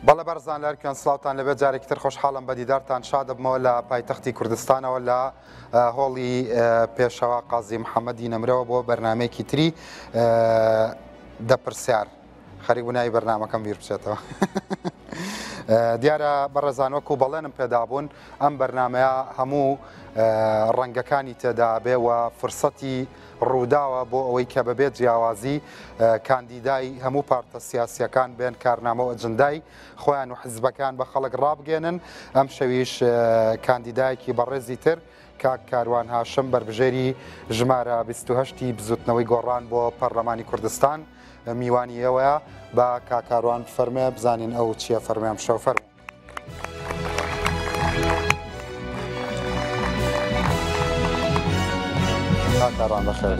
بەڵێ بەرزان لەرکیان سڵاوتان لەبێت جارێکی تر خۆشحاڵم بە دیدارتان شاد بمەوە لە پایتەختی کوردستانەوە لە هۆڵی پێشەوا قازی محەممەدی نەمرەوە بۆ بەرنمەیەکی تری دەپرسیار خەریبوونایی بەرنمەکەم بیر بچێتەوە. دیارە بەڕێزانوەکو بەڵێنم پێدابوون ئەم بەرنمەیە هەموو ڕەنگەکانی تێدا بێ و فرسەتی ڕووداوە بۆ ئەوەی کە بەبێت جیاوازی کاندیدای هەموو پارتە سیاسیەکان بێن کارنامە و ئەجندای خۆیان و حزبەکان بە خەڵک ڕابگەێنن. ئەم شەویش کاندیدایەکی بەڕێزی تر کاک کاروان هاشم بربژێری ژمارە 28 بزوتنەوەی گۆڕان بۆ پەرلەمانی کوردستان میوانی ئێوەیە. بە کاکاروان فەرمێ بزانین ئەو چییە فەرمیام شەو فەرمێ. کاکاروان بەخێر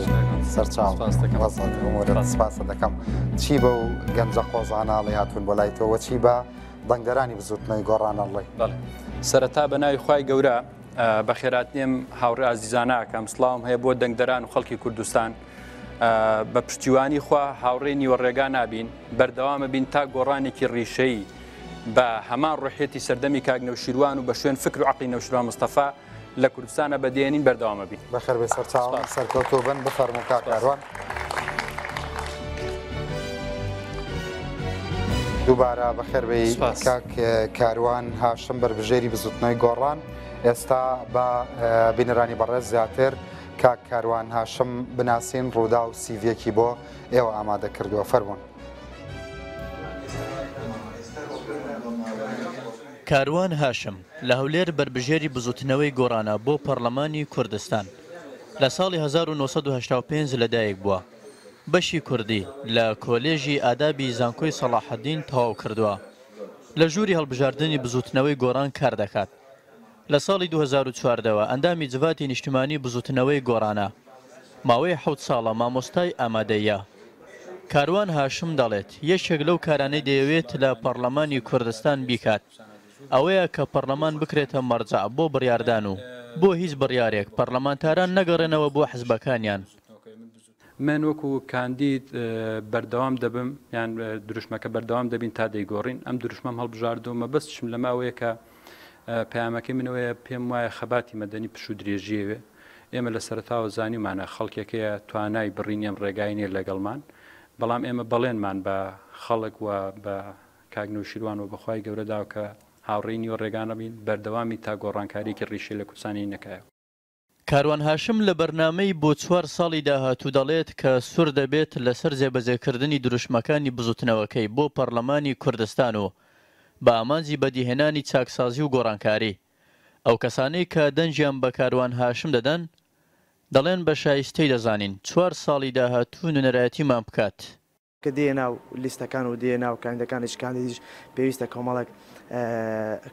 سەرچاوم سپاسە دەکەم. چی بە و گەنجە قۆزاناڵی هاتوون بۆ لای تۆوە چی بە دەنگدەرانی بزوتنەوەی گۆڕانەڵی. سەرەتا بە ناوی خوای گەورە بەخێرات نێم هاوڕێ ئازیزانەکەم سڵاوم هەیە بۆ دەنگدەران و خەڵکی کوردستان. بە پشتیوانی خوا هاوڕێ نیوەڕێگا نابین بەردەوامە بین تا گۆڕانێکی ڕیشەی بە هەمان ڕۆحێتی سەردەمی کاک نەوشیروان و بە شوێن فکر و عەقڵی نەوشیروان مستەفا لە کوردستانە بەدێنین بەردەوامە بین. بەخێر بێ سەرچاوم سەرکەوتوو بن بفەرموو کاکاروان. دووبارە بەخێر بێ کاک کاروان هاشم بربژێری بزوتنەوەی گۆڕان. ئێستا بە بینەرانی بەڕێز زیاتر کاک کاروان هاشم بناسین ڕوودا و سیڤیەکی بۆ ئێوە ئامادە کردووە فەرموون. کاروان هاشم لە هەولێر بربژێری بزوتنەوەی گۆڕانە بۆ پەرلەمانی کوردستان لە ساڵی 1985 لەدایک بووە. بەشی کوردی لە کۆلێژی ئادابی زانکۆی سەلاحەدین تەواو کردووە. لە ژووری هەڵبژاردننی بزوتنەوەی گۆڕان کار دەکات. لە ساڵی 2014ەوە ئەندامی جڤاتی نیشتیمانی بزوتنەوەی گۆڕانە. ماوەی 7 ساڵە مامۆستای ئامادەیە. کاروان هاشم دەڵێت یەکێک لەو کارانەی دەیەوێت لە پەرلەمانی کوردستان بیکات ئەوەیە کە پەرلەمان بکرێتە مەرجع بۆ بڕیاردان و بۆ هیچ بڕیارێک پەرلەمانتاران نەگەڕێنەوە بۆ حزبەکانیان. من وەکو کاندید بەردەوام دەبم یان دروشمەکە بەردەوام دەبین تا دەیگۆڕین. ئەم دروشمەم هەڵبژاردوومە بەستشم لە ماوەیە کە پەیامەکەی منەوەیە پێم وایە خەباتی مەدەنی پش و درێژیەوێ ئێمە لە سەرتاوە زانیمانە خەڵکێکەیە توانای بڕینیم ڕێگای نیە لەگەڵمان بەڵام ئێمە بەڵێنمان بە خەڵک و بە کاک نەوشیروان و بەخوای گەورەدا کە هاوڕێی نیوە ڕێگانە بین بەردەوامی تا گۆڕانکاریکی ڕیشی لە کوردستانی نەکایە. کاروان هاشم لە بەرنامەی بۆ 4 ساڵی داهاتوو دەڵێت کە سوور دەبێت لەسەر جێبەجێکردنی دروشمەکانی بزوتنەوەکەی بۆ پەرلەمانی کوردستان و بە ئامانجی بەدیهێنانی چاکسازی و گۆڕانکاری. ئەو کەسانەی کە دەنجیان بە کاروان هاشم دەدەن دەڵێن بە شایستەی دەزانین 4 ساڵی داهاتوو نوێنەرایەتیمان بکات. کە دێنا و لیستەکان و دێنا و کاندەکانش کاندیدیش پێویستە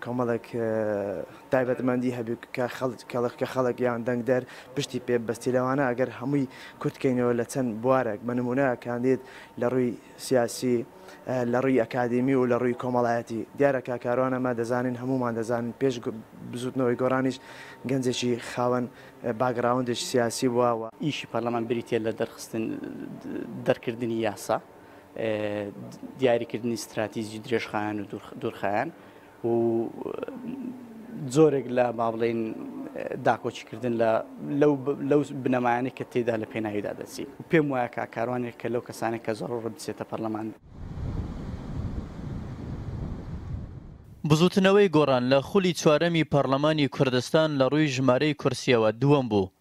کۆمەڵێک تایبەتمەندی هەبێت کە خەڵک یان دەنگدەر پشتی پێ بەستی لەوانە ئەگەر هەمووی کورتکەینەوە لە چەند بوارێک بە نمونە کاندید لە ڕووی سیاسی لە ڕووی ئەکادمی و لە ڕووی کۆمەڵایەتی دیارە کاکاروانەمە دەزانین هەمومان دەزانین پێش بزوتنەوەی گۆڕانیش گەنجێکی خاوەن باگراوندش سیاسی بووە. ئیشی پەرلەمان بریتە لە دەرخستن دەرکردنی یاسا دیاریکردنی استراتیژی درێژخایان و دوورخایان و زۆرێک لە بابڵین داکۆچیکردن لەو بنەمایانێک کە تێدا لە پێناویدا دەچی و پێم وایە کاکاروانێک کە لەو کەسانێک کە زۆر ڕبچێتە پەرلەمان. بزوتنەوەی گۆڕان لە خولی چوارەمی پەرلەمانی کوردستان لە ڕووی ژمارەی کورسیەوە دووەم بوو.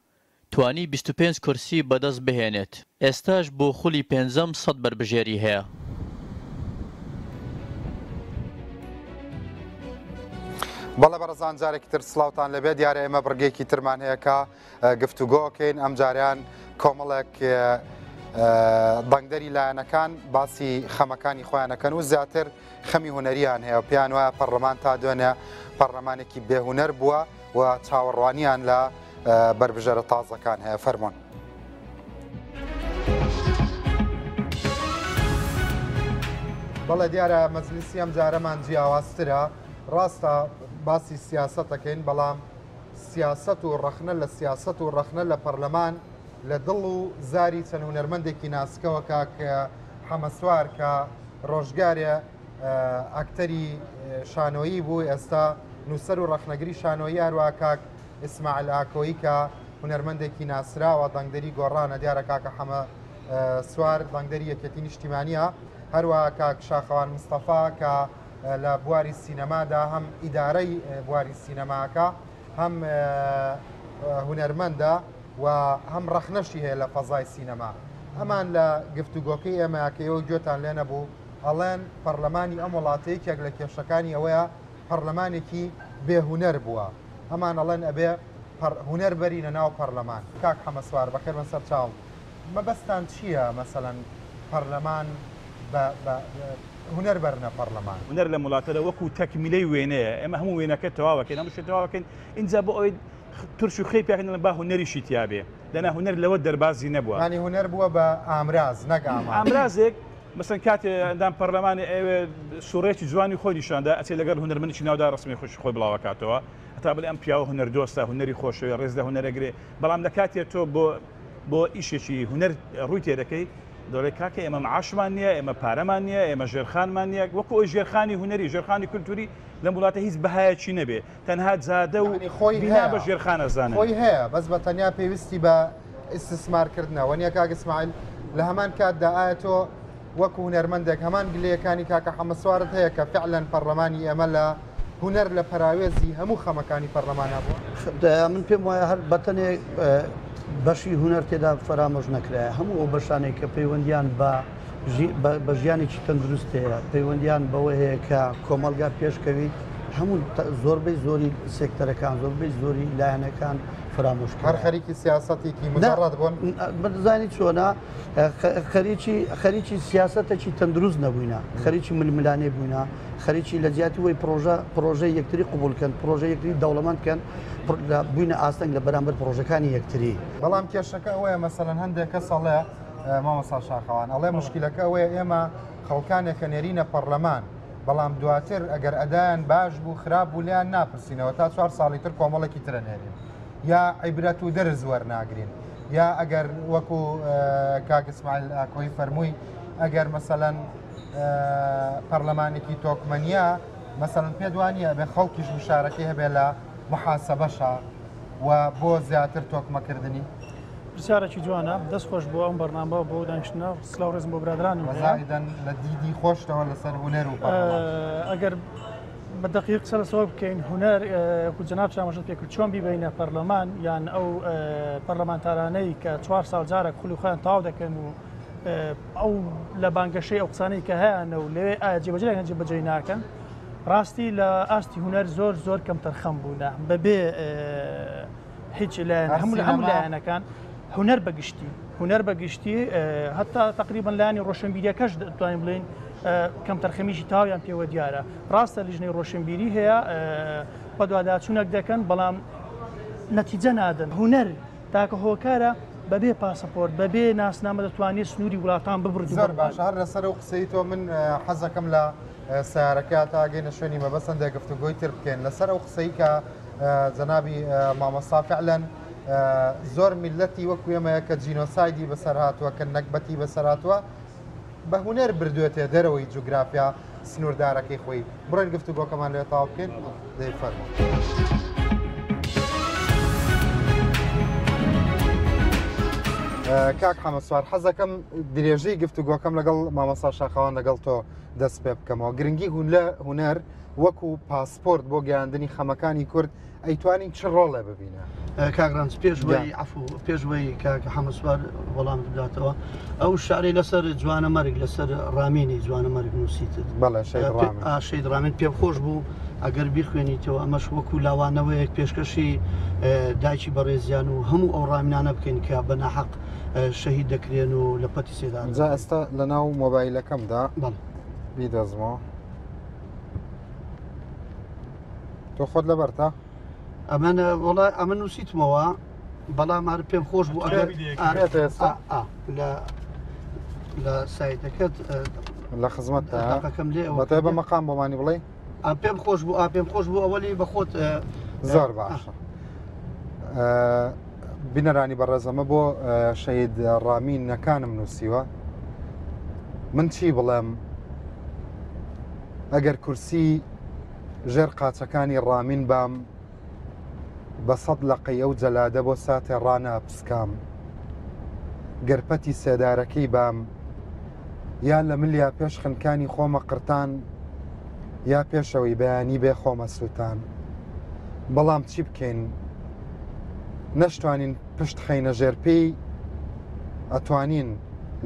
توانی 25 کورسی بەدەست بهێنێت. ئێستاش بۆ خولی 5ەم 100 بربژێری هەیە. بەڵێ بەڕزان جارێکی تر سڵاوتان لەبێت دیارە ئێمە بڕگەیەکی ترمان هەیە کە گفتوگۆکەین ئەم جاریان کۆمەڵێک دەنگدەری لایەنەکان باسی خەمەکانی خۆیانەکەن و زیاتر خەمی هوەریان هەیە و پێیان وایە پەرلەمان تا دوێنێ پەرلەمانێکی بێهونەر بووە و چاوەڕوانیان لە بربژێرە تازەکان هەیە فەرموون. بەڵێ دیارە مەجلیسی ئەم جارەمان جیاوازترە ڕاستە باسی سیاسەتەکەین بەڵام سیاست و ڕەخنە لە سیاست و ڕەخنە لە پەرلەمان لە دڵ و زاری چەند هونەرمەندێکی ناسکەوە کاک حەمەسوار کە ڕۆژگارێ ئاکتەری شانۆیی بوو ئێستا نووسەر و ڕەخنەگری شانۆیی هەروە کاک ئیسماعیل ئاکۆیی کە هونەرمەندێکی ناسراوە دەنگدەری گۆڕانە دیارە کاکە حەمە سوار دەنگدەری یەکێتی نیشتیمانیە هەروە کاک شاخەوان مستەفا کە لە بواری سینەمادا هەم ئیدارەی بواری سینەماکە هەم هونەرمەندە و هەم ڕەخنەشی هەیە لە فەزای سینەما ئەمان لە گفتوگۆکەی ئێمەکەیەوە گوێتان لێ نەبوو ئەڵێن پەرلەمانی ئەم وڵاتەیەکێک لە کێشەکانی ئەوەیە پەرلەمانێکی بێهونەر بووە ئەمان ئەڵێن ئەبێ هونەر بەرینە ناو پەرلەمان کاک حەمە سوار بەخێر بەسەر چاوم مەبەستان چییە مەسەڵەن پەرلەمان هونەر بەرنە پەرلەمان هونەر لە وڵاتەدا وەکو تەکمیلەی وێنەیە ئێمە هەموو وێنەکە تەواوەکەین هەموو شتێ تەواوەکەین اینجا بۆ ئەوەی ترش و خەی پێکەن با هونەریشی تیابێ لەنا هونەر لەوە دەربازی نەبووە ینی هونەر بووە بە ئامراز نەک ئامرازێک مەسەن کاتێ ئەندام پەرلەمانی ئێوێ سوڕێکی جوانی خۆی نیشاندا ئەچێ لەگەڵ هونەرمەندێکی ناودا ڕسمی خۆی بڵاوەکاتەوە هەتا بڵێ ئەم پیاوە هونەر دۆستە هونەری خۆشەوە ڕێزدا هونەرەگرێ بەڵام لە کاتێ تۆ بۆ ئیشێکی هونەر ڕووی تێدەکەی دەڵێ کاکە ئێمە معاشمان نییە ئێمە پارەمان نییە ئێمە ژێرخانمان نییە وەکو ئەو ژێرخانی هونەری ژێرخانی کولتوری لەم وڵاتە هیچ بەهایەکی نەبێ تەنها جادە و خۆی بینا بە ژێرخانە زانن خۆی هەیە بەس بە تەنیا پێویستی بە ئیستثمارکردنەوە نییە کاک ئیسماعیل لە هەمان کاتدا ئایا تۆ وەکو هونەرمەندێک هەمان گلەیەکانی کاکە حەمە سوارت هەیە کە فعلەن پەرلەمانی ئێمە لە هونەر لە پەراوێزی هەموو خەمەکانی پەرلەمانە بووە من پێم وایە هەر بەتەنێ بەشی هونەر تێدا فەرامۆژ نەکرایە هەموو ئەو بەشانێک کە پەیوەندیان بە ژیانێکی تەندروست هەیە پەیوەندیان بەوە هەیە کە کۆمەلگا پێشکەوی هەموو زۆربەی زۆری سێکتەرەکان زۆربەی زۆری لایەنەکان فرامۆش هەر خەریکی سیاسەتێکی مجرد بوون بەدەزانی چۆنا خەریکی سیاسەتێکی تەندروست نەبووینە خەریکی ململانێ بووینە خەریکی لە جیاتی وی پرۆژەی یەکتری قوبولکەن پرۆژە یەکتری دەوڵەمەندکەن بووینە ئاستەنگ لە بەرامبەر پرۆژەکانی یەکتری بەڵام کێشەکە ئەوەیە مەسەڵەن هەندێک کەس ئەڵێ مامۆستا شاخەوان ئەڵێ مشکلەکە ئەوەیە ئێمە خەڵکانێکە نێرینە پەرلەمان بەڵام دواتر ئەگەر ئەدایان باش بوو خراپ بوو لیان ناپرسینەوە تا 4 ساڵی تر کۆمەڵێکی ترە نێرین یا عیبرەت و دەرز وەرناگرین یا ئەگەر وەکو کاک ئیسماعیل ئاکۆیی فەرمووی ئەگەر مەسەڵەن پەرلەمانێکی تۆکمەنیە مەسەڵەن پێ دوانیە بێ خەڵکیش مشارەکەی هەبێ لە محاسەبەشە و بۆ زیاتر تۆکمەکردنی پرسیارێکی جوانە دەست خۆش بۆ ئەم بەرنامە بۆ دانیشتنە سلااو ڕێزم بۆ برادرانم زائیدەن لە دیدی خۆشتەوە لەسەر هونەر و ئەگەر بە دقیق قسە لەسەوە بکەین هونەر و جەناب چامەژت پێکرد چۆن بیبینە پەرلەمان یان ئەو پەرلەمانتارانەی کە 4 ساڵ جارە کولی خۆیان تاو دەکەن و ئەو لە بانگەشەی ئەو قسانەی کە هەیەە و لەوێ جێبەجێ هەنجێ بەجێ ناکەن ڕاستی لە ئاستی هونەر زۆر کەم تەرخەم بوونە بەبێ هیچ لایەن هەموو لایەنەکان هونەر بەگشتی هەتا تقریبان لایانی ڕۆشنبیریەکەش دەتوانین بڵین کەم تەرخەمیشی تاویان پێوە دیارە ڕاستە لیژنەی ڕۆشنبیری هەیە بە دوواداچوونەک دەکەن بەڵام نەتیجە نادەن هونەر تاکە هۆکارە بەبێ پاسەپۆرت بەبێ ناسنامە دەتوانێت سنووری وڵاتان ببرد زۆر باش هەر لەسەر ئەو قسەی تۆ من حەزەکەم لە سیارەکە تاگەینە شوێنی مەبەستەندە گفتوگۆی تر بکەین لەسەر ئەو قسەی کە جەنابی مامۆستا فعلەن زۆر میلەتی وەکو ئێمەیە کە جینۆسایدی بەسەر هاتووە کە نەکبەتی بەسەر هاتووە بە هونەر بردوێتێ دەرەوەی جوگرافیا سنووردارەکەی خۆی بڕێن گفتوگۆکەمان لێ تاوا بکەین دەیفەرموو. کاک حەمە سوار حەزەکەم درێژەی گفتوگۆکەم لەگەڵ مامۆستا شاخەوان لەگەڵ تۆ دەست پێ بکەمەوە گرنگی هونەر وەکو پاسپۆرت بۆ گەیاندنی خەمەکانی کورد ئەیتوانین چ ڕۆڵێ ببینە کاگرانس پێشوەی پێشوەی کاک حەمە سوار وەڵام بداتەوە ئەو شارەی لەسەر جوانە مەرگ لەسەر ڕامینی جوانە مەرگ نووسیتت بەڵێ شەید ڕامین پێم خۆش بوو ئەگەر بیخوێنیتەوە ئەمەش وەکو لاوانەوەیەک پێشکەشی دایکی بەڕێزیان و هەموو ئەو ڕامینانە بکەین کە بە ناحەق شەهید دەکرێن و لە پەتی سێدا جا ئێستا لە ناو مۆبایلەکەمدا بیدەزمەوە تۆ خۆت لەبەرتا ئەمانە وڵای ئەمە نووسیتمەوە بەڵام هەر پێم خۆش بوو لە سایتەکەت لە خزمەتەکەم لێ بە مەقام بۆمانی بڵێ پێم خۆش بوو پێم خۆش بوو ئەوەی بە خۆت زۆر باشە بینەرانی بەڕێزەمە بۆ شەید ڕامینەکانم نووسیوە من چی بڵێم ئەگەر کورسی ژێر قاچەکانی ڕامین بام بە سەد لەقەی ئەو جەلادە بۆ ساتێ ڕانا پسکام گەرپەتی سێدارەکەی بام یا لە ملیا پێش خنکانی خۆمە قرتان یا پێشەوەی بەیانی بێ خۆمە سووتان بەڵام چی بکەین نەشتوانین پشت خەینە ژێرپێی ئەتوانین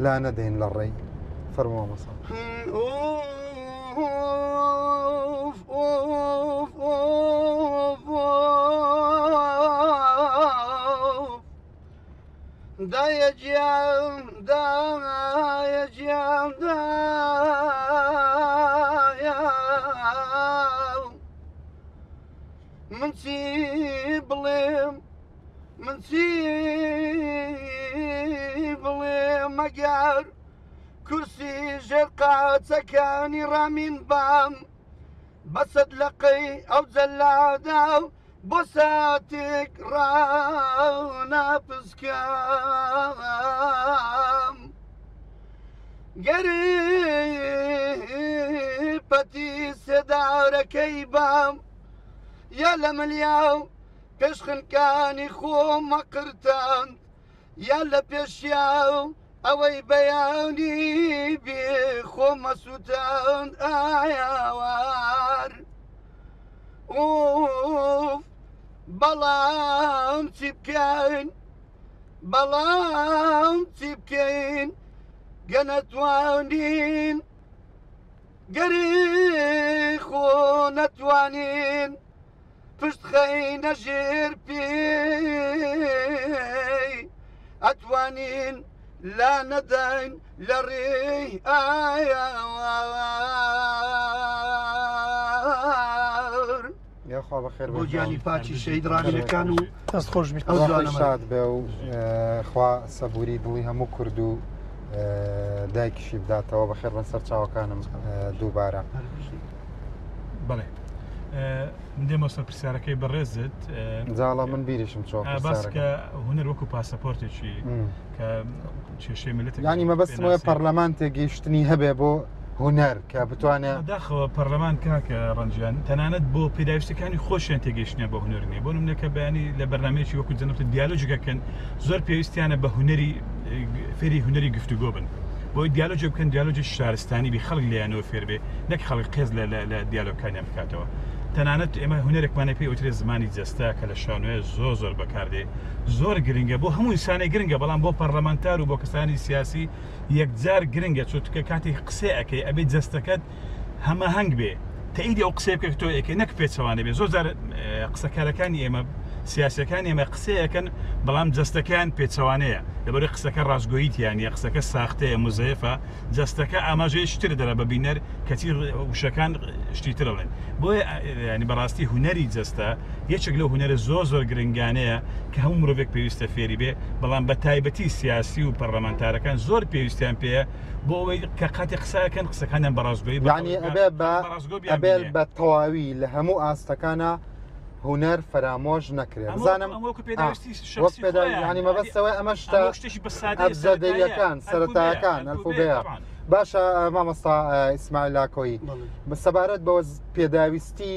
لا نەدەین لە ڕێی فەرمووە مەسا دایە گیان دایە گیان دایە من چی بڵێم من چی بڵێم مەگەر کورسی ژێر قاچەکانی ڕامین بام بەسەد لەقەی ئەو جەلادە بۆ ساتێک ڕاناپسکام گەرپەتی سێدارەکەی بام یا لە ملیاو پێش خنکانی خۆمە قرتان یا لە پێشیاو ئەوەی بەیانی بێ خۆمە سووتان ئایاوار بەڵام چی بکەین بەڵام چی بکەین گە نەتوانین گەری خۆ نەتوانین پشت خەینە ژێر پێی ئەتوانین لا نەداین لە ڕێی ئایاوار یاخوا بەخێر بۆ گیانی پاچی شەیدڕانەکان و دەست خۆش بیت شاد بێ و خوا سەبووری دڵی هەموو کورد و دایکیشی بداتەوە بەخێر بەسەر چاوەکانم دووبارە بەڵێ دێمە سەر پرسیارەکەی بەڕێزت جاڵە من بیریشم چۆ باس کە هوەر وەکو پاسەپۆرتێکی کە کێشەی ملت ینی مەبەستمەوە پەرلەمان تێگەیشتنی هەبێ بۆ هوەر کە بتوانێت داخەوە پەرلەمان کاکە ڕەنجیان تەنانەت بۆ پێداویستەکانی خۆشیان تێگەیشتنیان بە هوەرنیە بۆ نمونەکە بەیانی لە بەرنامەیەکی وەکو جەنەبەت دیالۆجیکەکەن زۆر پێویستیانە بە هوەری فێری هوەری گفتوگۆ بن بۆی دیالۆجی بکەن دیالۆجی شارستانی بی خەڵک لێیانەوە فێر بێ نەک خەڵک قێز لە دیالۆگەکانیان بکاتەوە تەنانەت ئێمە هوەرێکمانە پێی ئەوترێت زمانی جەستا کە لە شانۆیە زۆر بەکاردێ زۆر گرنگە بۆ هەموو ئینسانێک گرنگە بەڵام بۆ پەرلەمانتار و بۆ کەسانی سیاسی یەکجار گرنگە چۆتکە کاتی قسە ئەەکەی ئەبێ جەستەکەت هەمەهەنگ بێ تەئیدی ئەو قسەی بکە تۆ ئەەکەی نەک پێچەوانە بێ زۆر جار قسەکارەکانی ئێمە سیاسەکانی ئێمە قسەیەکەن بەڵام جەستەکان پێچەوانەیە لەبەرەوەی قسەکە ڕاستگۆییتیان یە قسەکە ساختەیە مزەیفە جەستەکە ئاماژەیە شتر دەرە بە بینەر کەچی وشەکان شتیتر بڵێن بۆیە ینی بەڕاستی هوەری جەستە یەکێک لەو هوەرە زۆر گرنگانەیە کە هەموو مرۆڤێک پێویستە فێری بێ بەڵام بە تایبەتی سیاسی و پەرلەمانتارەکان زۆر پێویستیان پێەیە بۆ ئەوەی کە قاتی قسەکەن قسەکانیان بەڕاستگۆیی ئەبێ بە تەواوی لە هەموو ئاستەکانە هوەر فرامۆژ نەکرێت بزانم ینی مەبەستەوەی ئەمە شتە ئەبزەدەیەکان سەرەتایەکان ئەلفوبەیە باشە مامۆستا ئیسماعیل لاکۆیی بەسەبارەت بەوە پێداویستی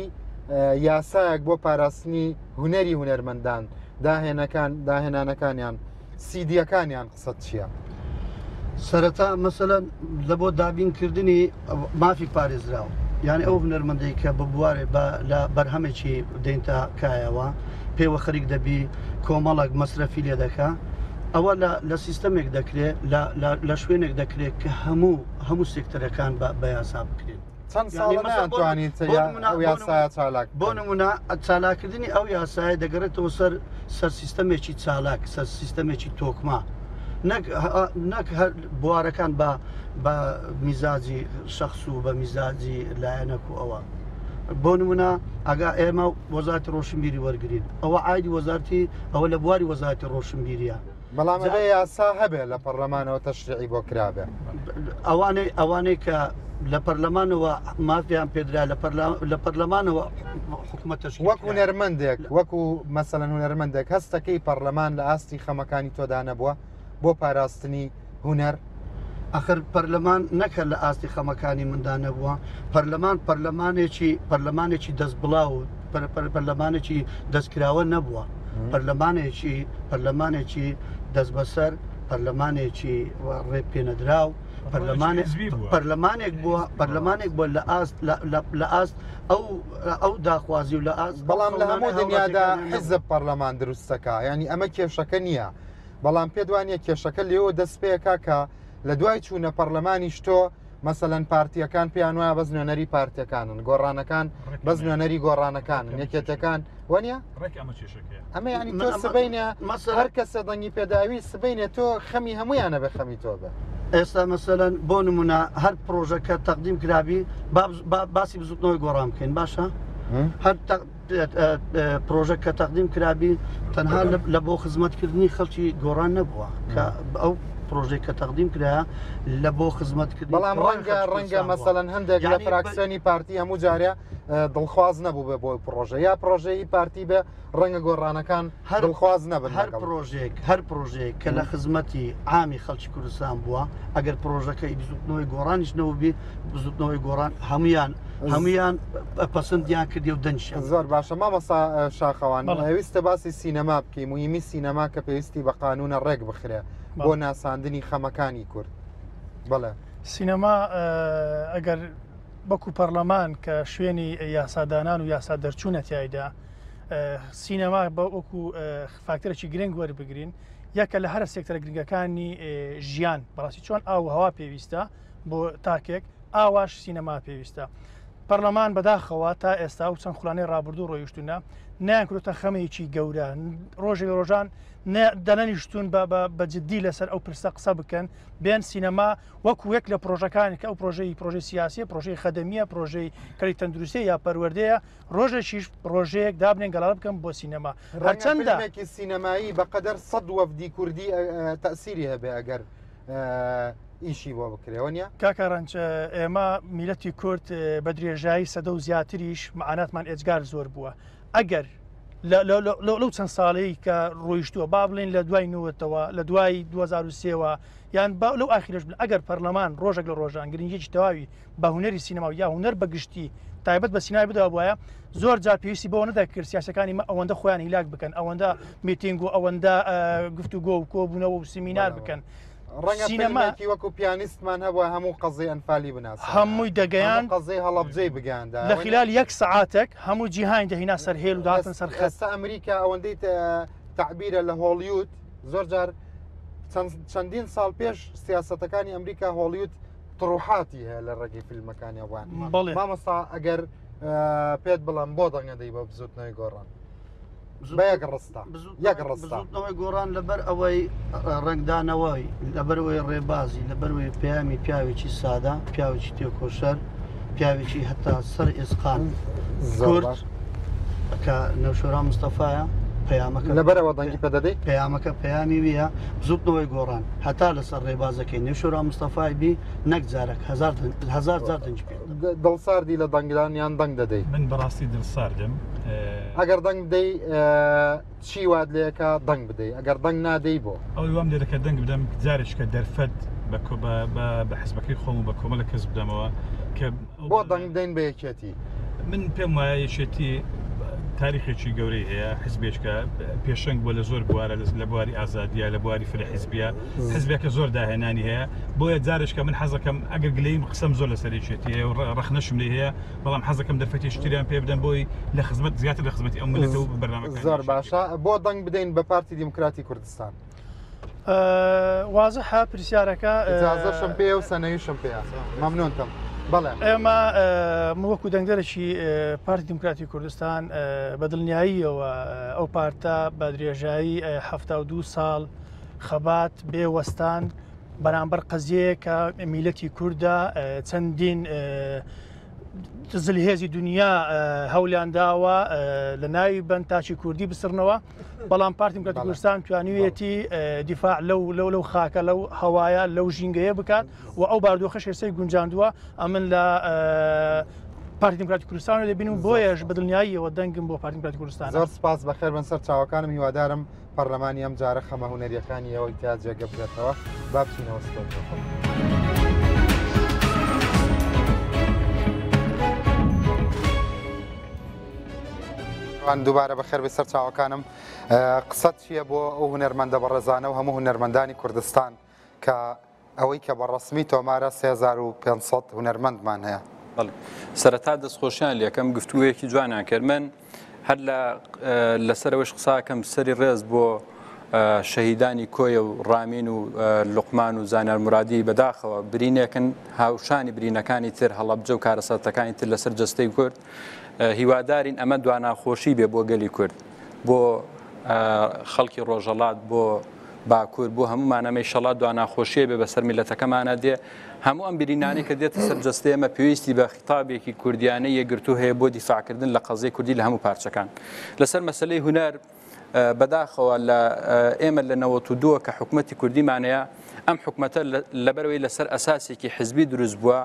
یاسایەک بۆ پاراستنی هوەری هوەرمەندان داهێنانەکانیان سیدیەکانیان قسەت چییە؟ سەرەتا مەسەلەن لە بۆ دابینکردنی مافی پارێزراوە یعنی ئەو هوەرمەندەی کە ببوارێ لە بەرهەمێکی دێنتە کایەوە پێوە خەریک دەبی کۆمەڵک مەسرەفی لێ دەکا ئەوە لە سیستەمێک دەکرێت لە شوێنێک دەکرێت کە هەموو سێکتەرەکان بە یاسا بکرێن چەند ساڵە نەیانتوانیت ئەو یاسایە چالاک بۆ نمونە چالاکردنی ئەو یاسایە دەگەڕێتەوە سەر سیستەمێکی چالاک سەر سیستەمێکی تۆکما نەک بوارەکان بە میزاجی شخص و بە میزاجی لایەنەک و ئەوە بۆ نمونە ئەگا ئێمە وەزارەتی ڕۆشنبیری وەرگین ئەوە ئایدی وەزارەتی ئەوە لە بواری وەزارەتی ڕۆشنبیریە بەڵام یاسا هەبێ لە پەرلەمانەوە تەشریعی بۆ کرابێ ئەوانەی کە لە پەرلەمانەوە مافیان پێدرا لە پەرلەمانەوە حکوومەتەش وەک هوەرمەندێک وەکو مەسەلەن هوەرمەندێک هەستەکەی پەرلەمان لە ئاستی خەمەکانی تۆدا نەبووە بۆ پاراستنی هوەر ئەخر پەرلەمان نەکە لە ئاستی خەمەکانی مندا نەبووە پەرلەمانێکی دەست بڵاو پەرلەمانێکی دەستکراوە نەبووە پەرلەمانێکی دەست بەسەر پەرلەمانێکی ڕێ پێنەدراو پەرلەمانێک بووە لە ئاست ئەو داخوازی و لە ئاست بەڵام لە هەموو دنیادا حزب پەرلەمان دروستەکە ینی ئەمە کێشەکە نییە بەڵام پێ دوانیە کێشەکە لێەوە دەست پێەکە کە لە دوای چوونە پەرلەمانی شتۆ مەسەلەن پارتیەکان پێیان وایە بەس نوێنەری پارتیەکانن گۆڕانەکان بەس نوێنەری گۆڕانەکانن یەکێتەکان وانە ئەمە ینی تۆ سبەینە هەر کەسە دەنگی پێداوی سبەینێ تۆ خەمی هەمویانە بە خەمی تۆ بە ئێستا مەسەلەن بۆ نمونە هەر پرۆژەکە تەقدیم کرابی باسی بزوتنەوەی گۆڕام بکەین باشە هەر پرۆژە کە تەقدیم کرابی تەنها لە بۆ خزمەتکردنی خەڵکی گۆڕان نەبووە کە ئەو پرۆژێک کە تەقدیم کرا لە بۆ خزمەتکردن بەڵام ڕەنگە مەسەلەن هەندێک لە فراکسیۆنی پارتی هەموو جارە دڵخواز نەبوو بە بۆی پرۆژە یا پرۆژەی پارتی بێ ڕەنگە گۆڕانەکان دڵخواز نەبن هەر پرۆژێک کە لە خزمەتی عامی خەڵکی کوردستان بووە ئەگەر پرۆژەکەی بزوتنەوەی گۆڕانیش نەوەبی بزوتنەوەی گۆڕان هەمویان پەسەندیان کردی و دەنج زۆر باشە مامەسا شاخەوان هەویستە باسی سینەما بکەین مهمی سینەما کە پێویستی بە قانونە ڕێک بخرێ بۆ ناساندنی خەمەکانی کورد بەڵێ سینەما ئەگەر بەکو پەرلەمان کە شوێنی یاسادانان و یاسا دەرچوونە تایدا سینەما بە وەکو فاکتەرێکی گرنگ وەربگرین یەکە لە هەرە سێکتەرە گرنگەکانی ژیان بەڕاستی چۆن ئاو هەوا پێویستە بۆ تاکێک ئاواش سینەما پێویستە پەرلەمان بەداخەوە تا ئێستا و چەند خوڵانەی ڕابردوو ڕۆیشتونە نیانکرۆتە خەمەیەکی گەورە ڕۆژێک ڕۆژان دەنەنیشتون بە جددی لەسەر ئەو پرسە قسە بکەن بێن سینەما وەکو یەک لە پرۆژەکانی کە ئەو پرۆژەی سیاسی پرۆژەی خەدەمیە پرۆژەی کەری تەندروستی یا پەروەردەیە ڕۆژێکیش پرۆژەیەک دابنێن گەڵا بکەم بۆ سینەما هەرچەندێکی سینەمایی بەقەدەر سەد وەفدی کوردی تەسیری هەبێ ئەگەر ئیشی بۆ بکرێەوە نیە کاکەڕەنج ئێمە میلەتی کورد بە درێژایی سەدە و زیاتریش مەعاناتمان ئێجگار زۆر بووە ئەگەر لەو چەند ساڵەیە کە ڕۆیشتووە با بڵێن لە دوای نوێتەوە لە دوای 2023ەوە یان لەو ئاخیرش بن ئەگەر پەرلەمان ڕۆژێک لە ڕۆژان گرنگێکی تەواوی بە هونەری سینەما یا هونەر بەگشتی تایبەت بە سینای بدەوە بواە زۆر جار پێویستی بەوە نەداکرد سیاسەکانی ئەوەندە خۆیان هیلاک بکەن ئەوەندە میتینگ و ئەوەندە گفتوگۆ و کۆبوونەوە و سیمینار بکەن سینەماکی وەکو پیانیستمان هەبووە هەموو قەزەی ئەنفالی بناس هەمووی دەگەیان قەزەی هەڵەبجەی بگەیاندا لە خلال یەک سەعاتێک هەموو جیهان دەهینا سەر هێل و داهاتن سەر خەستە ئەمریکا ئەوەندەی تعبیرە لە هۆلیوود زۆر جار چەندین ساڵ پێش سیاسەتەکانی ئەمریکا هۆلیوود تڕوحاتی هەیە لە ڕێگەی فیلمەکانی ئەوان مامەستا ئەگەر پێت بڵم بۆ دەنگەدەی بە بزوتنەوەی گۆڕان بزوتنەوەی گۆڕان لەبەر ئەوەی ڕنگدانەوەی لەبەرەوەی ڕێبازی لەبەرەوەی پەیامی پیاوێکی سادە پیاوێکی تێکۆشەر پیاوێکی هەتا سەر ئێسقان کورد کە نەوشۆرا مستەفایە پەیامەکە لەبەرەوە دەنگی پێدەدەی پەیامەکە پەیامی ویە بزوتنەوەی گۆڕان هەتا لەسەر ڕێبازەکەی نێوشۆرا مستەفای بی نەک جارێک هزار جار دەنج پێ دڵساردی لە دەنگدان یان دەنگ دەدەیت من بەڕاستی دڵساردم ئەگەر دەنگ بدەی چی واد لەیەکە دەنگ بدەیت ئەگەر دەنگ نادەی بۆ ئەوی وام لێرەکە دەنگ بدەم جارێککە دەرفەت بە حزبەکەی خۆم و بە کۆمەلە کەس بدەمەوە کە بۆ دەنگ بدەین بە یەکێتی من پێم وایە یەکێتی تاریخێکی گەورەی هەیە حزبێشکە پێشنگ بۆ لە زۆر بوارە لە بواری ئازادیە لە بواری فرە حزبیە حزبێکە زۆر داهێنانی هەیە بۆیە جارشکە من حەزەکەم ئەگەر گلەیم قسەم زۆر لە سەرێکێتی هەیە و ڕەخنەشم لێ هەیە بەڵام حەزەکەم دەرفەتی شتیان پێ بدەن بۆی لە خزمەت زیاتر لە خزمەتی ئەو ملەتەوە بەرنامەکان زۆر باشە بۆ دەنگ بدەین بە پارتی دیموکراتی کوردستان وازەحە پرسیارەکە ئیجازەشم پێ و سەنەویشم پێ مەمنونتم بەڵێ ئێمە وەکو دەنگدەرێکی پارتی دیموکراتی کوردستان بە دڵنیاییەوە ئەو پارتە بە درێژایی 72 ساڵ خەبات بێوەستان بەرامبەر قەزیەیە کە میلەتی کووردە چەندین زلهێزی دنیا هەولیان داوە لە ناوی بەن تاچی کوردی بسرنەوە بەڵام پارتی دیموکراتی کوردستان توانویەتی دیفاع لەو خاکە لەو هەوایە لەو ژینگەیە بکات و ئەو باردۆخەش هێرسەی گونجاندووە ئەمن لە پارتی دیموکراتی کوردستان دەبینم بۆیەش بە دڵنیاییەوە دەنگم بۆ پارتی دیموکراتی کوردستان زۆر سپاس بەخێر بن سەر چاوەکانم هیوادارم پەرلەمانی ئەم جارە خەمە هونەریەکانی ئەوەی تیا جێگە بێتەوە با بچینەوە سپۆرت. دووبارە بەخێر بە سەر چاوەکانم قسەت چییە بۆ ئەو هونەرمەندە بەڕێزانە و هەموو هونەرمەندانی کوردستان کە ئەوەی کە بەڕەسمی تۆمارە 3500 هونەرمەندمان هەیە سەرەتا دەستخۆشیان لەکەم گفتووەیەکی جوانیان کرد من هەر لەسەرەوەش قساکەم سەری ڕێز بۆ شەهیدانی کۆیە و ڕامین و لوقمان و زانار مرادی بەداخەوە برینێکن هاوشانی برینەکانی تر هەڵەبجە و کارەساتەکانی تر لەسەر جەستەی کورد هیوادارین ئەمە دواناخۆشی بێ بۆ گەلی کورد بۆ خەڵکی ڕۆژەڵات بۆ باکوور بۆ هەمومانەمەی شەڵات دواناخۆشیە بێ بەسەر میلەتەکەمانە دێ هەموو ئەم برینانی کە دێتە سەر جەستەی ئەمە پێویستی بە خیتابێکی کوردیانەی یەکگرتو هەیە بۆ دیفاعکردن لە قەزەی کوردی لە هەموو پارچەکان لەسەر مەسلەی هونەر بەداخەوە لە ئێمە لە 92 کە حکوومەتی کوردیمانەیە ئەم حکوومەتە لەبەرەوەی لەسەر ئەساسێکی حزبی دروست بووە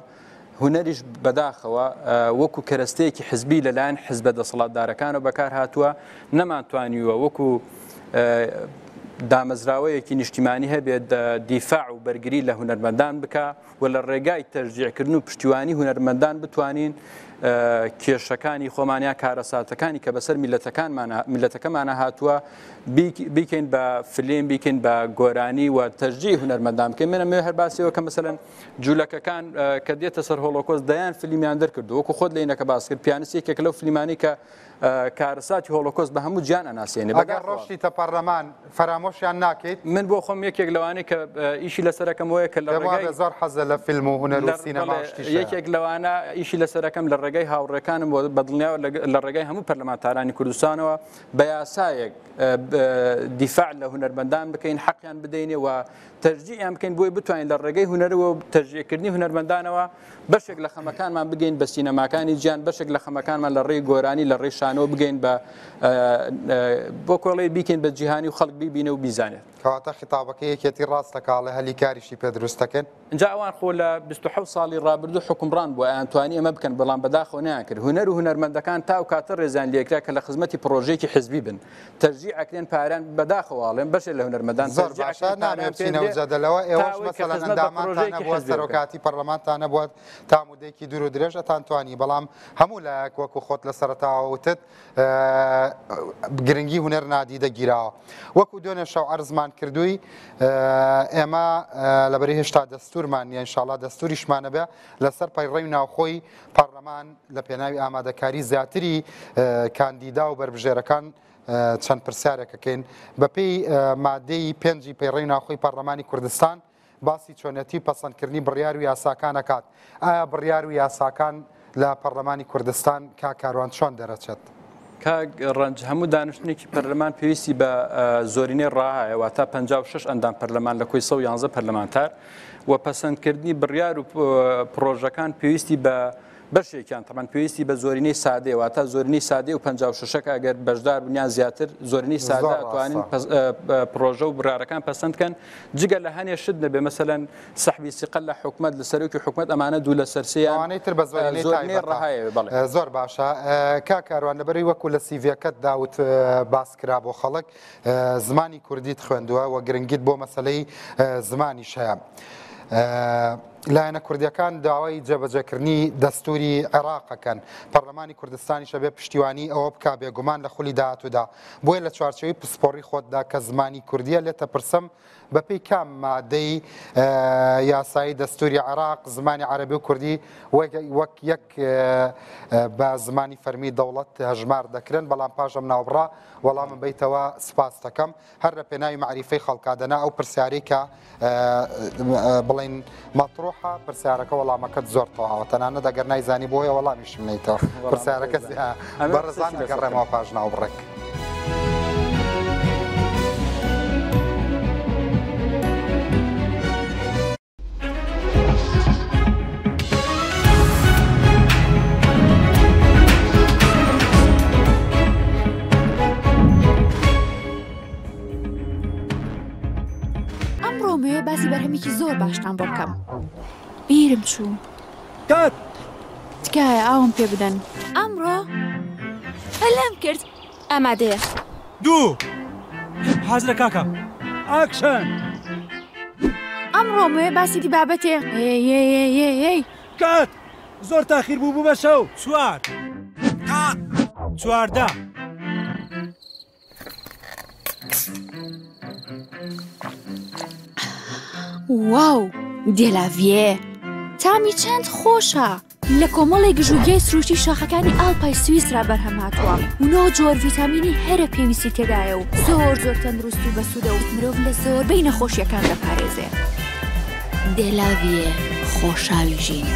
هونەریش بەداخەوە وەکو کەرەستەیەکی حزبی لەلایەن حزبە دەسەڵاتدارەکانەوە بەکار هاتووە نەمانتوانیوە وەکو دامەزراوەیەکی نیشتیمانی هەبێت دیفاع و بەرگری لە هونەرمەندان بکە و لە ڕێگای تەشجیعکردن و پشتیوانی هونەرمەندان بتوانین کێشەکانی خۆمانیا کارەساتەکانی کە بەسەر میلەتەکەمانە هاتووە بیکەین بە فلیم بیکەین بە گۆرانی و تەشجیع هونەرمەندان بکەین منە هەر باسیەوە کە مەسەلەن جوولەکەکان کە دێتە سەر هۆڵۆکۆست دەیان فلیمیان دەرکردو وەکو خۆت لەینەکە باس کرد پیانیستێکێک لەو فلیمانی کە کارەساتی هۆڵۆکۆست بە هەموو گیان ئەناسیێنێ ئەگەر ڕۆشتیتە پەرلەمان فەرامۆشیان ناکەیت من بۆ خۆم یەکێک لەوانەیە کە ئیشی لەسەرەکەمەوەیە کە لە ڕێگای زۆر حەزە لە فیلم و هونەر و سینەما یەکێک لەوانە ئیشی لەسەرەکەم لە ڕێگای هاوڕێکانم بەدڵنیاوە لە ڕێگای هەموو پەرلەمانتارانی کوردستانەوە بە یاسایەک دیفاع لە هونەرمەندان بکەین حەقیان بدەینێ و تەشجیعیان بکەین بۆی بتوانین لە ڕێگەی هونەرەوە تەشجیعکردنی هونەرمەندانەوە بەشێک لە خەمەکانمان بگەین بە سینەماکانی گیان بەشێک لە خەمەکانمان لە ڕێی گۆرانی لە ڕێی شانەوە بگەین بۆ کۆڵی بیکەین بە جیهانی و خەڵک بیبینە و بیزانێت کەواتە خیتابەکە یەکێتی ڕاستە کاڵێ هەلی کاریشی پێ دروستەکەن اینجا ئەوان خۆ لە 27 ساڵی ڕابردوو حکومڕان بووە ئەیانتوانی ئەمە بکەن بەڵام بەداخەوە نەیان کرد هونەر و هونەرمەندەکان تا و کاتە ڕێزیان لێکرا کە لە خزمەتی پرۆژێکی حزبی بن تەرجیعەکرێن پاران بەداخەواڵێن بەشێک لە هونەرمەندان زۆر باشە نامێنەوە جەدەلەوە ئێوەش مەسەلەن ئەندامانتانە بووە سەرۆکاتی پەرلەمانتانە بووە تا مودەیەکی دوور و درێژ ئەتانتوانی بەڵام هەموو لایەک وەکو خۆت لە سەرەتاوەوتت گرنگی هونەر نادیدە گیراوە وەکو دوێنێ شەو عەرزمان کردووی ئێمە لەبەری هێشتا دەستورمان نیە ئینشاڵڵا دەستوریشمانە بێ لەسەر پەیڕەوی ناوخۆی پەرلەمان لە پێناوی ئامادەکاری زیاتری کاندیدا و بربژێرەکان چەند پرسیارێکەکەین بەپێی مادەی 5 پەیڕەوی ناوخۆی پەرلەمانی کوردستان باسی چۆنەتی پەسەندکردنی بڕیار و یاساکان ئەکات ئایا بڕیار و یاساکان لە پەرلەمانی کوردستان کاروان چۆن دەرەچێت ڕەنج هەموو دانیشتێکی پەرلەمان پێویستی بە زۆرینەی ڕاهەیەوە تا 56 ئەندام پەرلەمان لە کۆی 111 پەرلەمانتار و پەسەندکردنی بڕیار و پرۆژەکان پێویستی بە بەشێکیان تەمان پێویستی بە زۆرینەی سادەیەوە تا زۆرینەی سادەی و 56 ئەگەر بەشدار بنیان زیاتر زۆرینەی سادە ئەتوانین پرۆژە و بڕارەکان پەسەندکەن جگە لە هەنێ شت نەبێ مەسەلەن سەحبی سیقل لە حکومەت لە سەرۆکی حکومەت ئەمانە دوو لە سەرسیان تر بە زۆرینەی ڕاهەیە زۆر باشە کاکاروان لەبەری وەکو لە سیڤەکەت داوت باس کرا بۆ خەڵک زمانی کوردیت خوێندووە و گرنگیت بۆ مەسەلەی زمانیش هەیە لایەنە کوردیەکان داوای جێبەجێکردنی دەستوری عێراقەکەن پەرلەمانی کوردستانی شەبێ پشتیوانی ئەوە بکا بێگومان لە خولی داهاتوودا بۆیە لە چوارچەوەی پسپۆڕی خۆتدا کە زمانی کوردیە لێتە پرسم بەپێی کام مادەی یاسایی دەستوری عێراق زمانی عەرەبی و کوردی وەک یەک بە زمانی فەرمی دەوڵەت هەژمار دەکرێن بەڵام پاشەم ناوبڕا وەڵامم بیتەوە سپاس دەکەم هەر لە پێناوی معریفەی خەڵکادەنا ئەو پرسیارەی کە بڵین مەطروحە پرسیارەکە وەڵامەکەت زۆر تەواوە تەنانەت ئەگەر نایزانی بۆیە وەڵامیشم نەیتەوە پرسیارەکە بەڕێزان ئەگەڕێمەوە پاش ناوبڕێک باسی بەرهەمێکی زۆر باشتان بۆ بکەم بیرم چوو کات تکایە ئاوم پێ بدەن ئەمڕۆ هەلام کرد ئامادەیە دوو حەزرە کاکە ئاکشن ئەمڕۆ موێ باسی دیبابەتێ کات زۆر تاخیر بوو بوو بە شەو 4 کات 14 واو دێلاڤیێ تامی چەند خۆشە لە کۆمەڵی گژوگەی سروشتی شاخەکانی ئاڵپای سویسرا بەرهەمهاتووە و 9 جۆر ڤیتامینی هەرە پێویستی تێدایە و زۆر تەندروست و بەسوودە و مرۆڤ لە زۆربەی نەخۆشیەکان دەپارێزێ. دێلاڤیێ خۆشاوی ژین.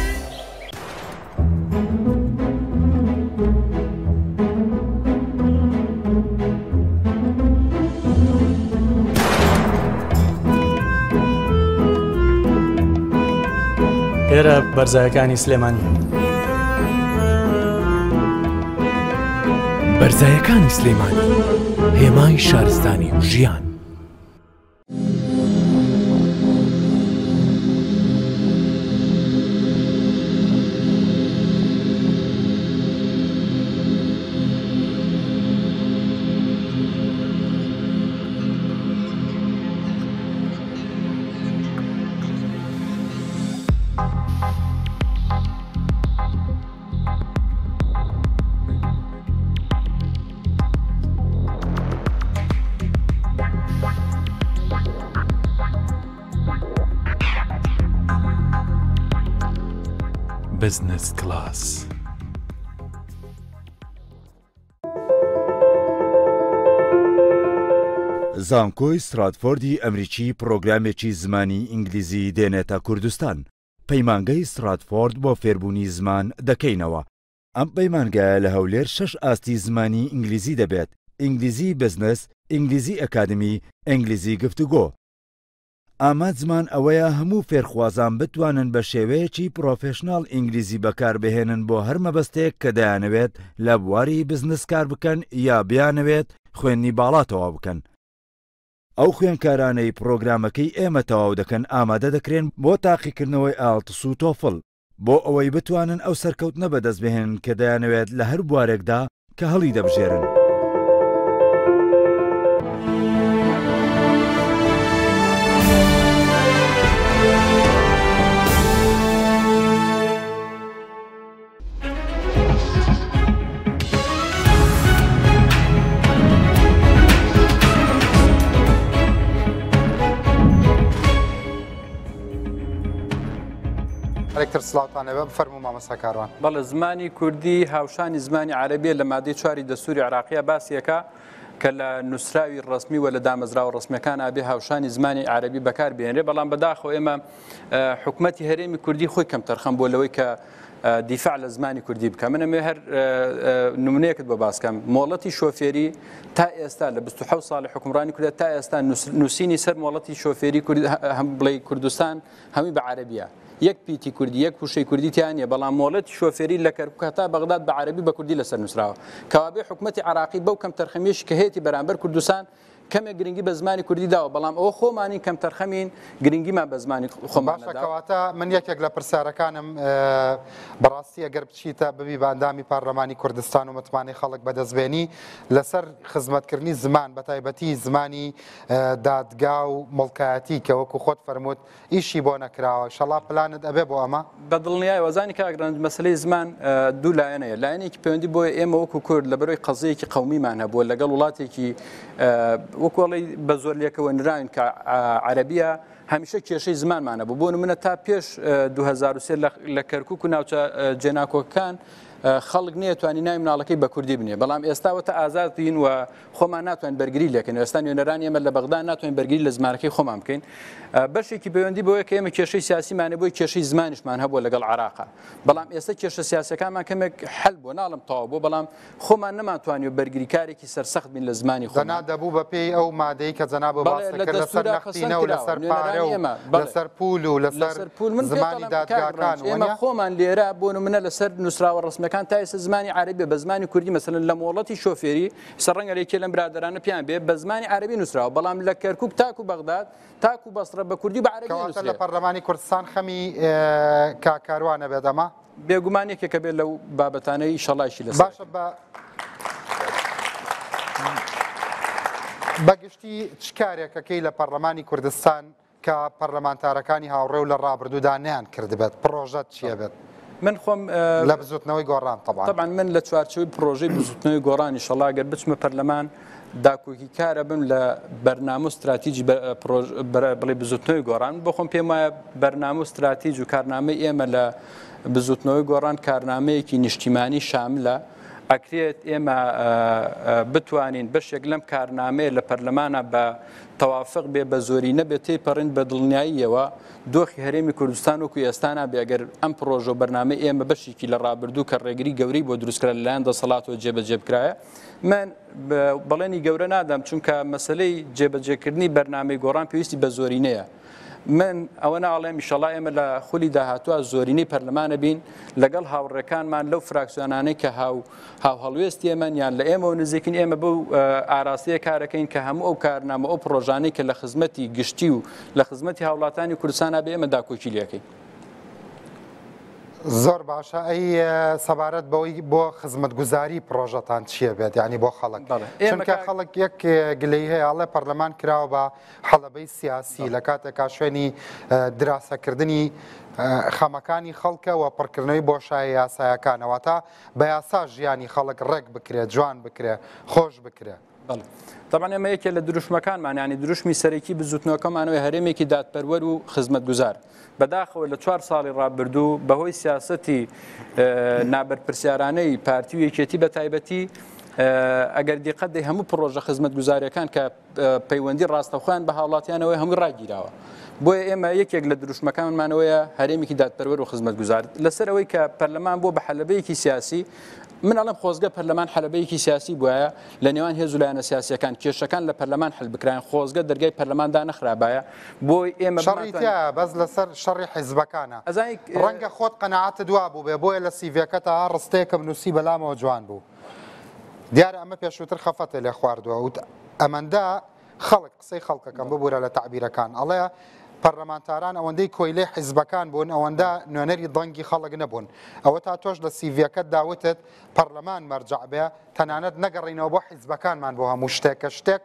ئێرە بەرزایەکانی سلێمانی. بەرزایەکانی سلێمانی هێمای شارستانی و ژیان. Business Class. زانکۆی ستراتفۆردی ئەمریکی پرۆگرامێکی زمانی ئینگلیزی دێنێتە کوردستان. پەیمانگەی ستراتفۆرد بۆ فێربوونی زمان دەکەینەوە. ئەم پەیمانگایە لە هەولێر 6 ئاستی زمانی ئینگلیزی دەبێت: ئینگلیزی بزنس، ئینگلیزی ئەکادمی، ئینگلیزی گفتوگۆ. ئاماد زمان ئەوەیە هەموو فێرخوازان بتوانن بە شێوەیەکی پرۆفێشناڵ ئینگلیزی بەکاربهێنن بۆ هەر مەبەستێک کە دەیانەوێت لە بواری بزنس کار بکەن یا بیانەوێت خوێنی باڵاتەوە بکەن. ئەو خوێنکارانەی پرۆگرامەکەی ئێمە تەواو دەکەن ئامادە دەکرێن بۆ تاقیکردنەوەی ئالتس و تۆفڵ بۆ ئەوەی بتوانن ئەو سەرکەوتنە بەدەست بهێنن کە دەیانەوێت لە هەر بوارێکدا کە هەڵی دەبژێرن. ئەلێکتر سڵاوتانە بە بفەرموو مامەستا کاروان. بەڵێ زمانی کوردی هاوشانی زمانی عەرەبیە لە مادەی 4 دەستوری عێراقیە باسیەکە کە لە نووسراوی ڕسمی و لە دامەزراوە ڕسمیەکان ئابێ هاوشانی زمانی عەرەبی بەکار بێنرێ، بەڵام بەداخەوە ئێمە حکومەتی هەرێمی کوردی خۆی کەم تەرخەم بۆ لەوەی کە دیفاع لە زمانی کوردی بکە. منەمێ هەر نمونەیەکت بۆ باسکەم. مۆڵەتی شۆفێری تا ئێستا لە 27 ساڵی حکومڕانی کوردە تا ئێستا نووسینی سەر مۆڵەتی شۆفێری بڵێ کوردستان هەمووی بە عەرەبیە. یەک پیتی کوردی یەک پوشەی کوردی تیانە، بەڵام مۆڵەتی شۆفێری لە کەرکووک هەتا بەغداد بە عەرەبی بە کوردی لەسەر نووسراوە. کەوابێ حکومەتی عێراقی بەو کەم تەرخەمیشی کە هەیەی بەرامبەر کوردستان کەمێک گرنگی بە زمانی کوردی داوە، بەڵام ئەوە خۆمانی کەم تەرخەمین گرنگیمان بە زمانی خۆمان. کەواتە من یەکێک لە پرسیارەکانم بەڕاستی ئەگەر بچیتە ببی باندامی پارلەمانی کوردستان و متمانەی خەڵک بەدەستبێنی لەسەر خزمەتکردنی زمان بە تایبەتی زمانی دادگا و مڵکایەتی کە وەکو خۆت فەرمووت ئیشی بۆ نەکراوە، ئینشەڵا پلانت ئەبێ بۆ ئەمە؟ بەدڵنیای وەزانی کاگران مەسلەی زمان دوو لایەنەیە. لایەنێکی پەیوەندی بۆیە ئێمە وەکو کورد لە بەرەوەی قەزەیەکی قەومیمان هەبووە لەگەڵ وڵاتێکی وەکوڵی بە زۆر لێکەوە نراون کە عەرەبیە هەمیشە کێشەی زمانمانە بوو. بۆ نمونە تا پێش 2003 لە کەرکووک و ناوچە جێناکۆکەکان خەڵک نێتوانی ناوی مناڵەکەی بە کوردی بنێ، بەڵام ئێستاوەتە ئازادین و خۆمان ناتوانین بەرگری لەکەین. ئێستا نوێنەرانی ئێمە لە بەغدا ناتوانین بەرگری لە زمانەکەی خۆمان بکەین. بەشێکی پەیوەندی بۆیە کە ئێمە کێشەی سیاسیمانە بۆی کێشەی زمانیشمان هەبووە لەگەڵ عێراقا، بەڵام ئێستا کێشە سیاسەکانمان کەمێک حەل بۆ ناڵم تەواو بۆ، بەڵام خۆمان نەماتوانین بەرگریکارێکی سەرسەخت بین لە زمانی خۆمان. دەنا دەبوو بە پێی ئەو مادەی کە جەناب باس کرد لەسەر نەختینە و لەسەر پارە و لەسەر پول و لەسەر زمانی دادگاکان. ئێمە خۆمان لێرە بۆ نمونە لەسەر نووسراوە ڕسمیەکان تا ئێستا زمانی عەربی بە زمانی کوردی مەسەلەن لە مۆڵەتی شۆفێری سەرڕەنگە لێکێ لەم برادرانە پیان بێ بە زمانی عەربی نووسراوە، بەڵام لە کەرکووک تاکو بەغداد تاکو بەسرە بە کوردی بە عەربی نووسرا. لە پەرلەمانی کوردستان خەمی کاکاروانە بێت ئەمە؟ بێگومان یەکێکە بێت لەو بابەتانەی ئیشەڵایشی لەسەر. باشە بەگشتی چ کارێکەکەی لە پەرلەمانی کوردستان کە پەرلەمانتارەکانی هاوڕێ و لە ڕابردوودا نیان کردبێت؟ پرۆژەت چییە بێت؟ من خۆم لە بزوتنەوەی گۆڕان طبعا من لە چوارچەوەی پرۆژەی بزوتنەوەی گۆڕانی ئینشەڵا ئەگەر بچمە پەرلەمان داکۆکی کارە بم لە بەرنامە و استراتیژی بڵێ بزوتنەوەی گۆڕان بۆ خۆم پێم وایە بەرنامە و استراتیژ و کارنامەی ئێمە لە بزوتنەوەی گۆڕان کارنامەیەکی نیشتیمانی شاملە ئەکرێت ئێمە بتوانین بەشێک لەم کارنامەیە لە پەرلەمانە بە تەوافق بێ بە زۆری نەبێت تێپەڕین بە دڵنیاییەوە دۆخی هەرێمی کوردستان وەکو ئێستانە بێ ئەگەر ئەم پرۆژە و بەرنامەی ئێمە بەشێکی لە ڕابردوو کە ڕێگری گەوری بۆ دروستکرا لەلایەن دەسەڵاتەوە جێبەجێ بکرایە من بەڵێنی گەورە نادەم چونکە مەسلەی جێبەجێکردنی بەرنامەی گۆڕان پێویستی بە زۆرینەیە من ئەوە ناڵێم ئیشەڵا ئێمە لە خولی داهاتووە زۆرینەی پەرلەمانە بین لەگەڵ هاوڕێکانمان لەو فراکسیۆنانەی کە هاوهەڵوێستی ئێمە یان لە ئێمە و نزیکین ئێمە بەو ئاراستەیە کارەکەین کە هەموو ئەو کارنامە ئەو پرۆژانەی کە لە خزمەتی گشتی و لە خزمەتی هاوڵاتانی کوردستانە بێ ئێمە داکۆکی لەکەین. زۆر باشە ئەی سەبارەت بەوەی بۆ خزمەتگوزاری پرۆژەتان چییە بێت ینی بۆ خەڵک چونکە خەڵک یەک گلەی هەیە ئەڵێ پەرلەمان کراوە بە حەڵەبەی سیاسی لە کاتێکا شوێنی دراسەکردنی خەمەکانی خەڵکە و پڕکردنەوەی بۆشایی یاسایەکانەوە تا بە یاسا ژیانی خەڵک ڕێک بکرێت جوان بکرێت خۆش بکرێت. طبعا ئێمە یەکێ لە دروشمەکانمان ینی دروشمی سەرەکی بزوتنەوەکەمانەوەی هەرێمێکی دادپەروەر و خزمەتگوزار بەداخەوە لە 4 ساڵی ڕابردوو بەهۆی سیاسەتی نابەرپرسیارانەی پارتی و یەکێتی بە تایبەتی ئەگەر دیقەت دەی هەموو پرۆژە خزمەتگوزاریەکان کە پەیوەندی ڕاستەوخۆیان بە هاوڵاتیانەوەی هەمووی ڕاگیراوە بۆیە ئێمە یەکێک لە دروشمەکانمانەوەیە هەرێمێکی دادپەروەر و خزمەتگوزار لەسەرەوەی کە پەرلەمان بۆ بە حەلەبەیەکی سیاسی من ئەڵم خۆزگە پەرلەمان حەلەبەیەکی سیاسی بووایە لە نێوان هێز و لایەنە سیاسیەکان کێشەکان لە پەرلەمان حل بکرایان خۆزگە دەرگای پەرلەماندا نەخرابایە بۆی ئێمە شەڕیتە بەس لەسەر شەڕی حیزبەکانە ڕەنگە خۆت قەنەعاتت دوا بوو بێ بۆیە لە سیڤەکە تا ڕستەیەکەم نووسی بەلامەوە جوان بوو دیارە ئەمە پێشووتر خەفەتە لێ خواردووە و ئەمەندە خەڵک قسەی خەڵکەکەم ببوورە لە تعبیرەکان ئەڵێ پەرلەمانتاران ئەوەندەی کۆیلەی حیزبەکان بوون ئەوەندە نوێنەری دڵنگی خەڵک نەبوون ئەوە تا تۆش لە سیڤەکەت داوتت پەرلەمان مەرجع بێ تەنانەت نەگەڕینەوە بۆ حیزبەکانمان بۆ هەموو شتێکە شتێک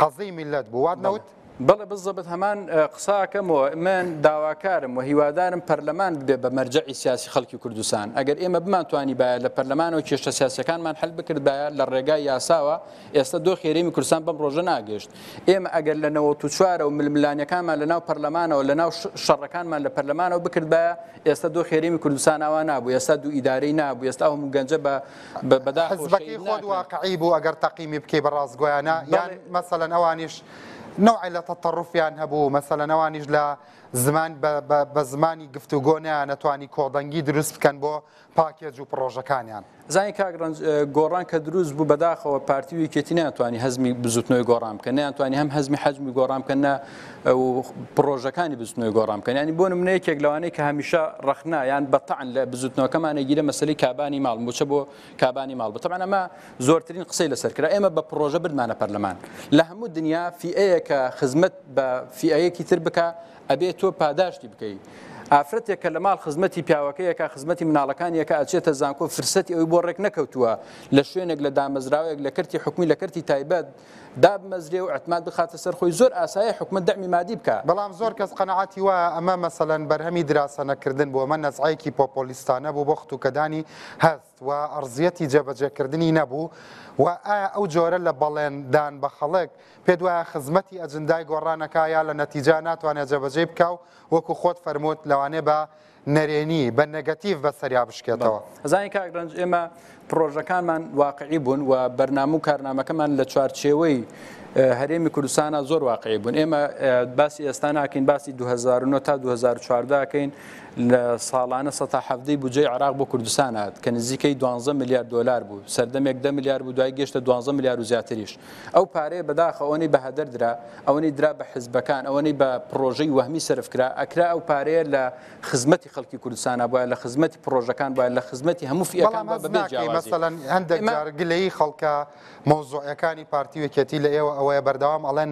قەزەی میلەت بوو وات نەوت بەڵێ بزەبت هەمان قساکەمەوە من داواکارم و هیوادارم پەرلەمان بێ بە مەرجعی سیاسی خەڵکی کوردستان ئەگەر ئێمە بمانتوانی باە لە پەرلەمانەوە کێشە سیاسەکانمان حل بکرد باە لە ڕێگای یاساوە ئێستا دۆخی هەرێمی کوردستان بەم ڕۆژە ناگەشت ئێمە ئەگەر لە 94 و ململانیەکانمان لە ناو پەرلەمانەوە لە ناو شەڕەکانمان لە پەرلەمانەوە بکرد باە ئێستا دۆخی هەرێمی کوردستان ئاوا نابوو ئێستا دوو ئیدارەی نابوو ئێستا هەموو گەنجە بەدا حزبەکەی خۆت واقعی بوو ئەگەر تەقیمی بکەی بە ڕاستگۆیانە یان مەسەلەن ئەوانیش نوعی لە تەطەڕوفیان هەبوو مەسەلەن ئەوانیش لە زمان بە زمانی گفتوگۆنیان نەتوانی کۆڵدەنگی دروست بکەن بۆ پاکێج و پرۆژەکانیان زانی کاگرنج گۆڕان کە دروست بوو بەداخەوە پارتی و یەکێتی ناتوانانی هەزمی بزوتنەوەی گۆڕان بکەن ناتوانانی هەم هەزمی حەجمی گۆڕان بکەن و پرۆژەکانی بزوتنەوەی گۆڕان بکەن ینی بۆ نمونە یەکێک لەوانەیە کە هەمیشە ڕەخنا یان بەتەعن لە بزوتنەوەکەمانە گیرە مەسەلەی کابانی ماڵ بۆچە بۆ کابانی ماڵ بە طبعا ئەمە زۆرترین قسەی لەسەر کرا ئێمە بە پرۆژە بردمانە پەرلەمان لە هەموو دنیا فیئەیە کە خزمەت بە فیئەیەکی تر بکە ئەبێ تۆ پاداشتی بکەیت ئافرەتێک کە لە ماڵ خزمەتی پیاوەکەیەکە خزمەتی مناڵەکانیەکە ئەچێتە زانکۆ فرسەتی ئەوی بۆ ڕێک نەکەوتووە لە شوێنێک لە دامەزراوەیەک لە کەرتی حکومی لە کەرتی تایبەت دابمەزرێ و ئەتماد بخاتە سەر خۆی زۆر ئاسایە حکومەت دەعمی مادی بکە بەڵام زۆر کەس قەنەعاتی وایە ئەمە مەسەلەن بەرهەمی دراسە نەکردن بۆ ئەمە نەزعایەکی پۆپۆلیستانە بوو بۆ خوتوکەدانی هەست و ئەرزیەتی جێبەجێکردنی نەبوو و ئایا ئەو جۆرە لە بەڵێندان بە خەڵک پێ وایە خزمەتی ئەجندای گۆڕانەکە یا لە نەتیجا ناتوانێت جێبەجێ بکە و وەکو خۆت فەرمووت لەوانێ بە نەرێنی بە نەگەتیڤ بەسەریا بشکێتەوە زانی کاگرنج ئێمە پرۆژەکانمان واقعی بوون و بەرنامە و کارنامەکەمان لە چوارچێوەی هەرێمی کوردستانە زۆر واقعی بوون ئێمە باسی ئێستا ناکەین باسی 2009 تا 2014 کەین لە ساڵانە 170 بودجەی عراق بۆ کوردستان هات کە نزیکەی 12 میلیارد دلار بوو سەردەمێک 10 میلیارد بوو دوای گەشتە 12 میلیارد و زیاتریش ئەو پارەیە بەداخە ئەوەی بە هەدەر درا ئەوەی درا بە حزبەکان ئەوەی بە پرۆژەی وەهمی سەرفکرا ئەکرا ئەو پارەیە لە خزمەتی خەڵکی کوردستانە بووە لە خزمەتی پرۆژەکان بووە لە خزمەتی هەموو فئەکان بە جیاوازی مەسەلەن هەندێک جار گلەیی خەڵکە مۆزوعەکانی پارتی وەکێتی لە ئێوە ئەوەیە بەردەوام ئەڵێن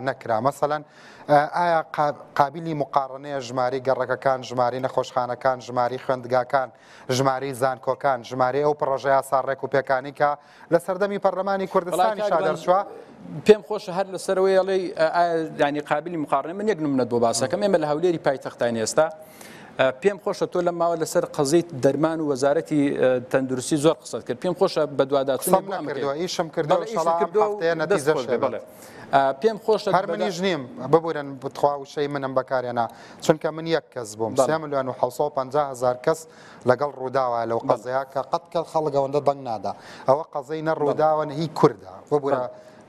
نەکرا مەسەلەن ئایا قابلی مقارنەیە ژماری گەڕەکەکان ژماری نەخۆشخانەکان ژماری خوێندگاکان ژماری زانکۆکان ژماری ئەو پرۆژەیە ساڕێک و پێکانی کە لە سەردەمی پەرلەمانی کوردستانی شادەرچووە پێم خۆشە هەر لەسەرەوەی ئەڵێ ینی قابلی مقارنە من یەک نمونەت بۆ باسەکەم ئێمە لە هەولێری پایتەختین ئێستا پێم خۆشە تۆ لە ماوە لەسەر قەزیت دەرمان و وەزارەتی تەندروستی زۆر قسەت کرد پێم خۆشە بە دوواداچوونی ئیشم کردو پێم خۆشە هەر منیش نیم ببورن بتخوا وشەی منم بەکارێنا چونکە من یەک کەس بووم 3,750,000 کەس لەگەڵ ڕووداوە لەو قەزەیە کە قەت خەڵکەوەندە دەنگ نادا ئەوە قەزەی نەڕووداوە هی کووردە ببورە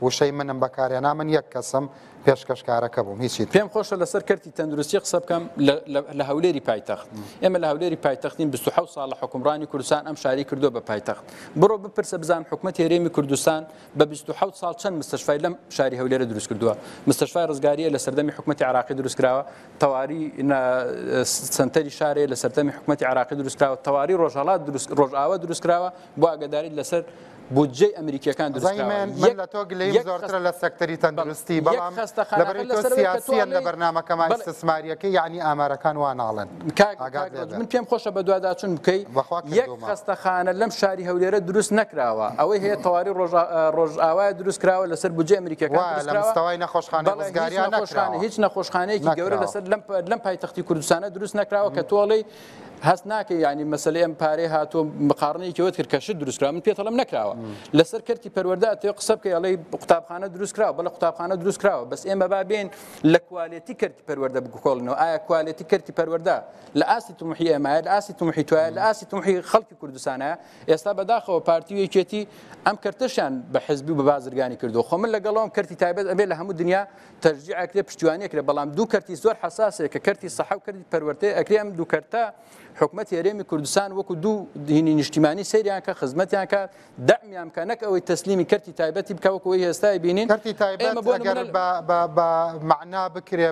وشەی منم بەکارێنا من یەک کەسم پێشکەشکارەکە بووم هیچی پێم خۆشە لەسەر کەرتی تەندروستی قسە بکەم لە هەولێری پایتەخت ئێمە لە هەولێری پایتەختین 27 ساڵ لە حکومڕانی کوردستان ئەم شاری کردو بە پایتەخت بڕۆ بپرسە بزان حکومەتی هەرێمی کوردستان بە 27 ساڵ چەند مستەشفای لەم شاری هەولێرە دروست کردووە مستەشفای ڕزگاریە لە سەردەمی حکومەتی عراقی دروست کراوە تەواری سنتەری شارێ لە سەردەمی حکومەتی عراقی دروست کراوە تەواری ڕۆژئاوا دروست کراوە بۆ ئاگاداری لەسەر بودجەی ئەمریکیەکان من لە تۆ گلەیم زۆرترە لە سەکتەری تەندروستی بەڵام لەبەری تۆ سیاسیەن لە بەرنامەکەمان استثماریەکەی یعنی ئامارەکان وا ناڵێن من پێم خۆشە بە دوواداچوون بکەیت یەک خەستەخانە لەم شاری هەولێرە دروست نەکراوە ئەوەی هەیە تەواری ڕۆژئاوای دروست کراوە لەسەر بودجەی ئەمریکیەکان لە مستەوای نەخۆشخانە ڕزگاریان نەکراوە هیچ نەخۆشخانەیەکی گەورە لەسەر لەم پایتەختی کوردستانە دروست نەکراوە کە تۆڵی هەست ناکە ینی مەسلەی ئەم پارەی هاتۆ مقارنەیەکەوت کرد کە شت دروستکرا من پێتەڵم نەکراوە لەسەر کەرتی پەروەردە تێ قسە بکە ئەڵێ قوتابخانە دروست کراوە بەڵە قوتابخانە دروست کراوە بەس ئێمە با بێن لە کوالێتی کەرتی پەروەردە بکۆڵنەوە ئایا کوالێتی کەرتی پەروەردە لە ئاسی تومحی ئێمایە لە ئاسی تومحی توایە لە ئاسی تومحی خەڵکی کوردستانە ئێستا بەداخەوە پارتی و یەکێتی ئەم کەرتەشیان بە حزبی و بە بازرگانی کردو خۆ من لەگەڵەوەم کەرتی تایبەت ئەبێ لە هەموو دنیا تەرجیع ئەکرێ پشتیوانی ئەکرێ بەڵام دوو کەرتی زۆر حساسەیە کە کەرتی سەحە و کەرتی پەروەردە ئەکرێ ئەم دوو کەرتە حکومەتی هەرێمی کوردستان وەکو دوو هینی نیشتیمانی سەیریان کە خزمەتیان کە دەعمیان کە نەک ئەوەی تەسلیمی کەرتی تایبەتی بکە وەکو ئەوەی ئێستا بینین کەرتی تایبەت ئەگەر بە معنا بکرێ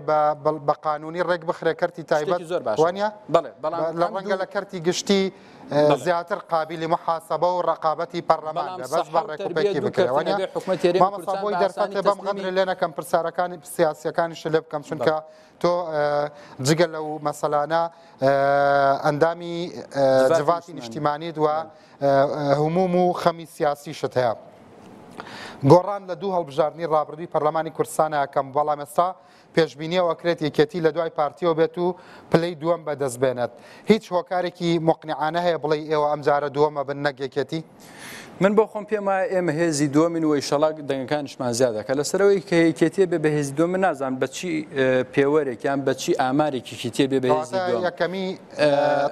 بە قانونی ڕێک بخرێ کەرتی تایبەت زۆر باش وانە بەڵام لە ڕەنگە لە کەرتی گشتی زیاتر قابلی محاسبە و ڕقابەتی پەرلەمان بەس بە ڕێکوپێکی بکرێوانە مامەستا بۆی دەرفەتێ بەم قەدر لێ نەکەم پرسیارەکانی سیاسیەکانیش لێ بکەم چونکە تۆ جگە لەو مەسەلانە ئەندامی جڤاتی نیشتیمانیت و هەموم و خەمی سیاسیشت هەیە گۆڕان لە دوو هەڵبژاردننی ڕابردووی پەرلەمانی کوردستانە یەکەم بەڵام ئێستا پێشبینیەوە کرێت یەکێتی لە دوای پارتیەوە بێت و پلەی دووەم بەدەست بێنێت هیچ هۆکارێکی مقنعانە هەیە بڵێ ئێوە ئەم جارە دووەمە بن نەک یەکێتی من بۆ خۆم پێم وایە ئێمە هێزی دووەمین و ئیشەڵا دەنگەکانیشمان زیادەکە لەسەرەوەی کە یەکێتیە بێ بە هێزی دووەم نازانم بەچی پێوەرێک یان بەچی ئامارێکی تێ بێ بە هێزی دووەم یەکەمی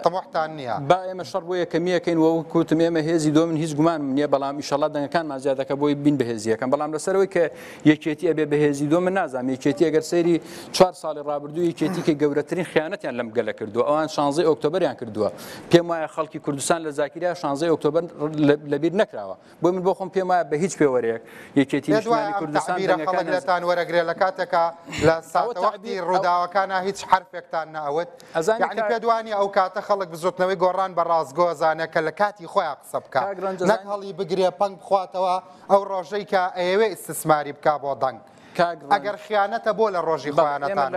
تەمۆحتان نییە با ئێمە شەڕ بۆ یەکەمیەکەین وەکوتم ئێمە هێزی دووەمین هیچ گومانم نییە بەڵام ئیشەڵا دەنگەکانمان زیادەکە بۆی بین بە هێزیەکەم بەڵام لەسەرەوەی کە یەکێتیە بێ بە هێزی دووەم نازانم یەکێتی ئەگەر سەیری 4 ساڵی ڕابردوو یەکێتی کە گەورەترین خیانەتیان لەم گەلە کردووە ئەوان 16 ئۆکتۆبەریان کردووە پێم وایە خەڵکی کوردستان لە زاکریا 16 ئۆکتۆبەر لەبیر نەکراوە بۆ من بۆ خۆم پێم وایە بە هیچ پێوەرێک یەکێتی نیشتیمانی کوردستان دەنگەکان وەرەگرێ لە کاتێکە لە ساوەتی ڕووداوەکانە هیچ حرفێکتان نەوت یعنی پێدوانی ئەو کاتە خەڵک بزوتنەوەی گۆڕان بە ڕازگۆ زانە کە لە کاتی خۆیان قسە بکە نەک هەڵی بگرێ پەنگ بخواتەوە ئەو ڕۆژەی کە ئەوێ ئیستثماری بکا بۆ دەنگ ئەگەر خیانەتە بۆ لە ڕۆژی خۆیانەتان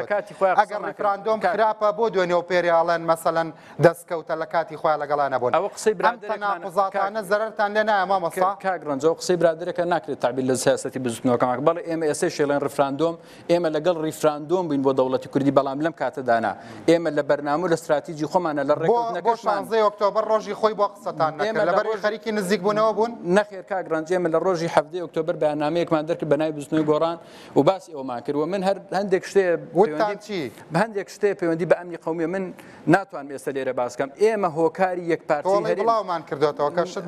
ئەگەر ڕفراندۆم خراپە بۆ دوێنێ و پێریاڵێن مەسەلەن دەستکەوتە لە کاتی خۆیان لەگەڵانە بوون ئەو قسەی تەناقوزاتانە زەرەرتان لێ نایە مامۆستا کاگڕەنجە و قسەی برادرەکە ناکرێت تعبیر لە سیاسەتی بزوتنەوەکەماک بەڵێ ئێمە ئێستا شێڵێن ڕفراندۆم ئێمە لەگەڵ ڕیفراندۆم بووین بۆ دەوڵەتی کوردی بەڵام لەم کاتەدانا ئێمە لە بەرنامە لە استراتیژی خۆمانە لە ڕێکوتنەکە 16 ئۆکتۆبەر ڕۆژی خۆی بۆ قسەتان نەکرد لەبەر خەریکی نزیک بوونەوە بوون نەخێر کاگڕەنج ئێمە لە ڕۆژی 7 ئۆکتۆبەر بەیاننامەیەکمان دەرکرد بە ناوی بزوتنەوەی گۆڕان و باسی ئەومان کرد و من هەندێک شتێ هەندێک شتێ پەیوەندی بە ئەمنی قەومی من ناتوان ئێستا لێرە باسکەم ئێمە هۆکاری یەک پارتی بڵاومان کردوەوە کە شت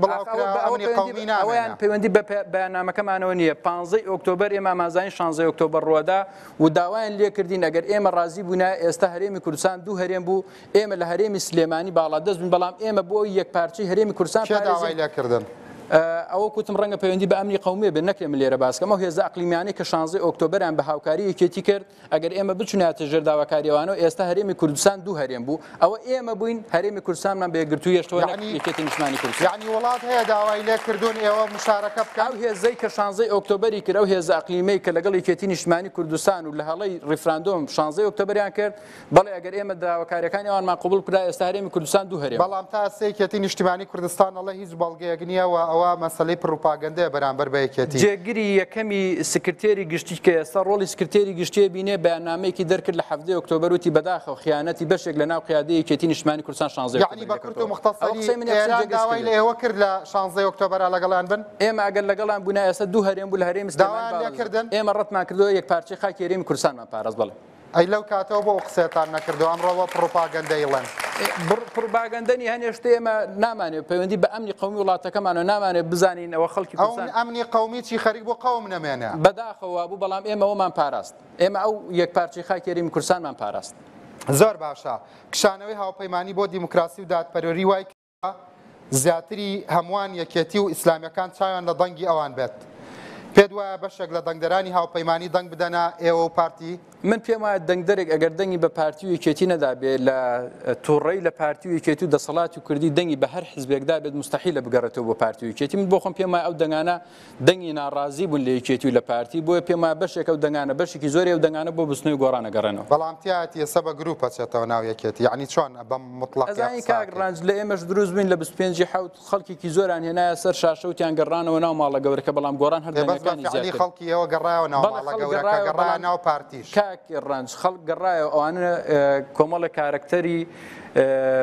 ئەویان پەیوەندی بە بەیاننامەکەمانەوە نییە 15 ئۆکتۆبەر ئێمە ئامازانی 16 ئۆکتۆبەر ڕۆدا و داوایان لێ کردین ئەگەر ئێمە ڕازی بوونا ئێستا هەرێمی کوردستان دوو هەرێم بوو ئێمە لە هەرێمی سلێمانی باڵادەست بووین بەڵام ئێمە بۆ یەک پارچەی هەرێمی کوردستان داوای لێکردن ئەوە کوتم ڕەنگە پەیوەندی بە ئەمنی قەومی بێ نەکرێ من لێرە باسکەم ئەو هێزە ئەقلیمیانی کە 16 ئۆکتۆبەریان بە هاوکاری یەکێتی کرد ئەگەر ئێمە بچوناتە ژێر داواکاریەوانەوە ئێستا هەرێمی کوردستان دوو هەرێم بوو ئەوە ئێمە بووین هەرێمی کوردستانمان بە یەکگرتووی یەشتەوە یەکێتی نیشتیمانی کوردستان یعنی وڵات هەیە داوای لێکردوون ئێوە مشارەکە بکەن ئەو هێزەی کە 16 ئۆکتۆبەری کرد ئەو هێزە ئەقلیمەی کە لەگەڵ یەکێتی نیشتیمانی کوردستان و لە هەڵەی ڕیفراندۆم 16 ئۆکتۆبەریان کرد بەڵێ ئەگەر ئێمە داواکاریەکانی ئەوانمان قبول کرا ئێستا هەرێمی کوردستان دوو هەرێم بەڵام تا سەیەکێتی نیشتیمانی کوردستان ئەڵێ هیچ بەڵگەیەک نییە و ئەوە مەسەلە مەسلەی پروپاگەندەیە بەرامبەر بە یەکێتی جێگیری یەکەمی سکرتێری گشتی کە ئێستا ڕۆڵی سکرتێری گشتیە بینێ بەیاننامەیەکی دەرکرد لە 7 ئۆکتۆبەر وتی بەداخەوە خیانەتی بەشێک لە ناو قیادەی یەکێتی نیشتیمانی کوردستان 16 یعنی بە کورت و مختصری ئێران داوای لە ئێوە کرد لە 16 ئۆکتۆبەرە لەگەڵان بن ئێمە ئەگەر لەگەڵان بوونا ئێستا دوو هەرێم بوو لە هەرێمی سلێمان ئێمە ڕەتمان کردەوە یەک پارچەی خاکی هەرێمی کوردستانمان پاراست بڵێ ئەی لەو کاتەوە بۆ قسێتان نەکردەوە ئەمڕۆوە پروپاگەندەیڵەن پروپاگەندەنی هەنێشتە ئێمە نامانێت پەیوەندی بە ئەمنی قەومی وڵاتەکەمانە نامانێت بزانین ئەوە خەڵکی کوردستان ئەمنی قەومی چی خەریک بۆ قەوم نەمێنێ بەداخەوە بوو بەڵام ئێمەوەمان پاراست ئێمە ئەو یەک پارچەی خاکی هەرێمی کوردستانمان پاراست زۆر باشە کشانەوەی هاوپەیمانی بۆ دیموکراسی و دادپەروەری وای زیاتری هەمووان یەکێتی و ئیسلامیەکان چاویان لە دەنگی ئەوان بێت پێت وایە بەشێک لە دەنگدەرانی هاوپەیمانی دەنگ بدەنە ئێوە و پارتی من پێم وایە دەنگدەرێک ئەگەر دەنگی بە پارتی و یەکێتی نەدابێت لە تووڕەی لە پارتی و یەکێتی و دەسەڵاتی و کوردی دەنگی بە هەر حزبێکدا بێت مستحیلە بگەڕێتەوە بۆ پارتی و یەکێتی من بۆ خۆم پێم وایە ئەو دەنگانە دەنگی ناڕازی بوون لە یەکێتی و لە پارتی بۆیە پێم وایە بەشێک ئەو دەنگانە بەشێکی زۆری ئەو دەنگانە بۆ بستنەوەی گۆڕانە گەڕێنەوە بەڵام تیاتی ئێستا بە گروپ ئەچێتەوە ناو یەکێتی یعنی چۆن بەم مطلق ئەزانی کاگڕانج لە ئێمەش دروست بین لە 25 حوت خەڵکێکی زۆران هێنایە سەر شاشەوتیان گەڕانەوە ناو ماڵە گەورەکە بەڵام گۆڕان هەر دەنگەکانی زیاتر خەڵکی ئێوە گەڕایەوە ناو ماڵە گەورەکە گەڕایە ناو پارتیش کاگڕانج خەڵک گەڕایەوە ئەوانە کۆمەڵە کارکتەری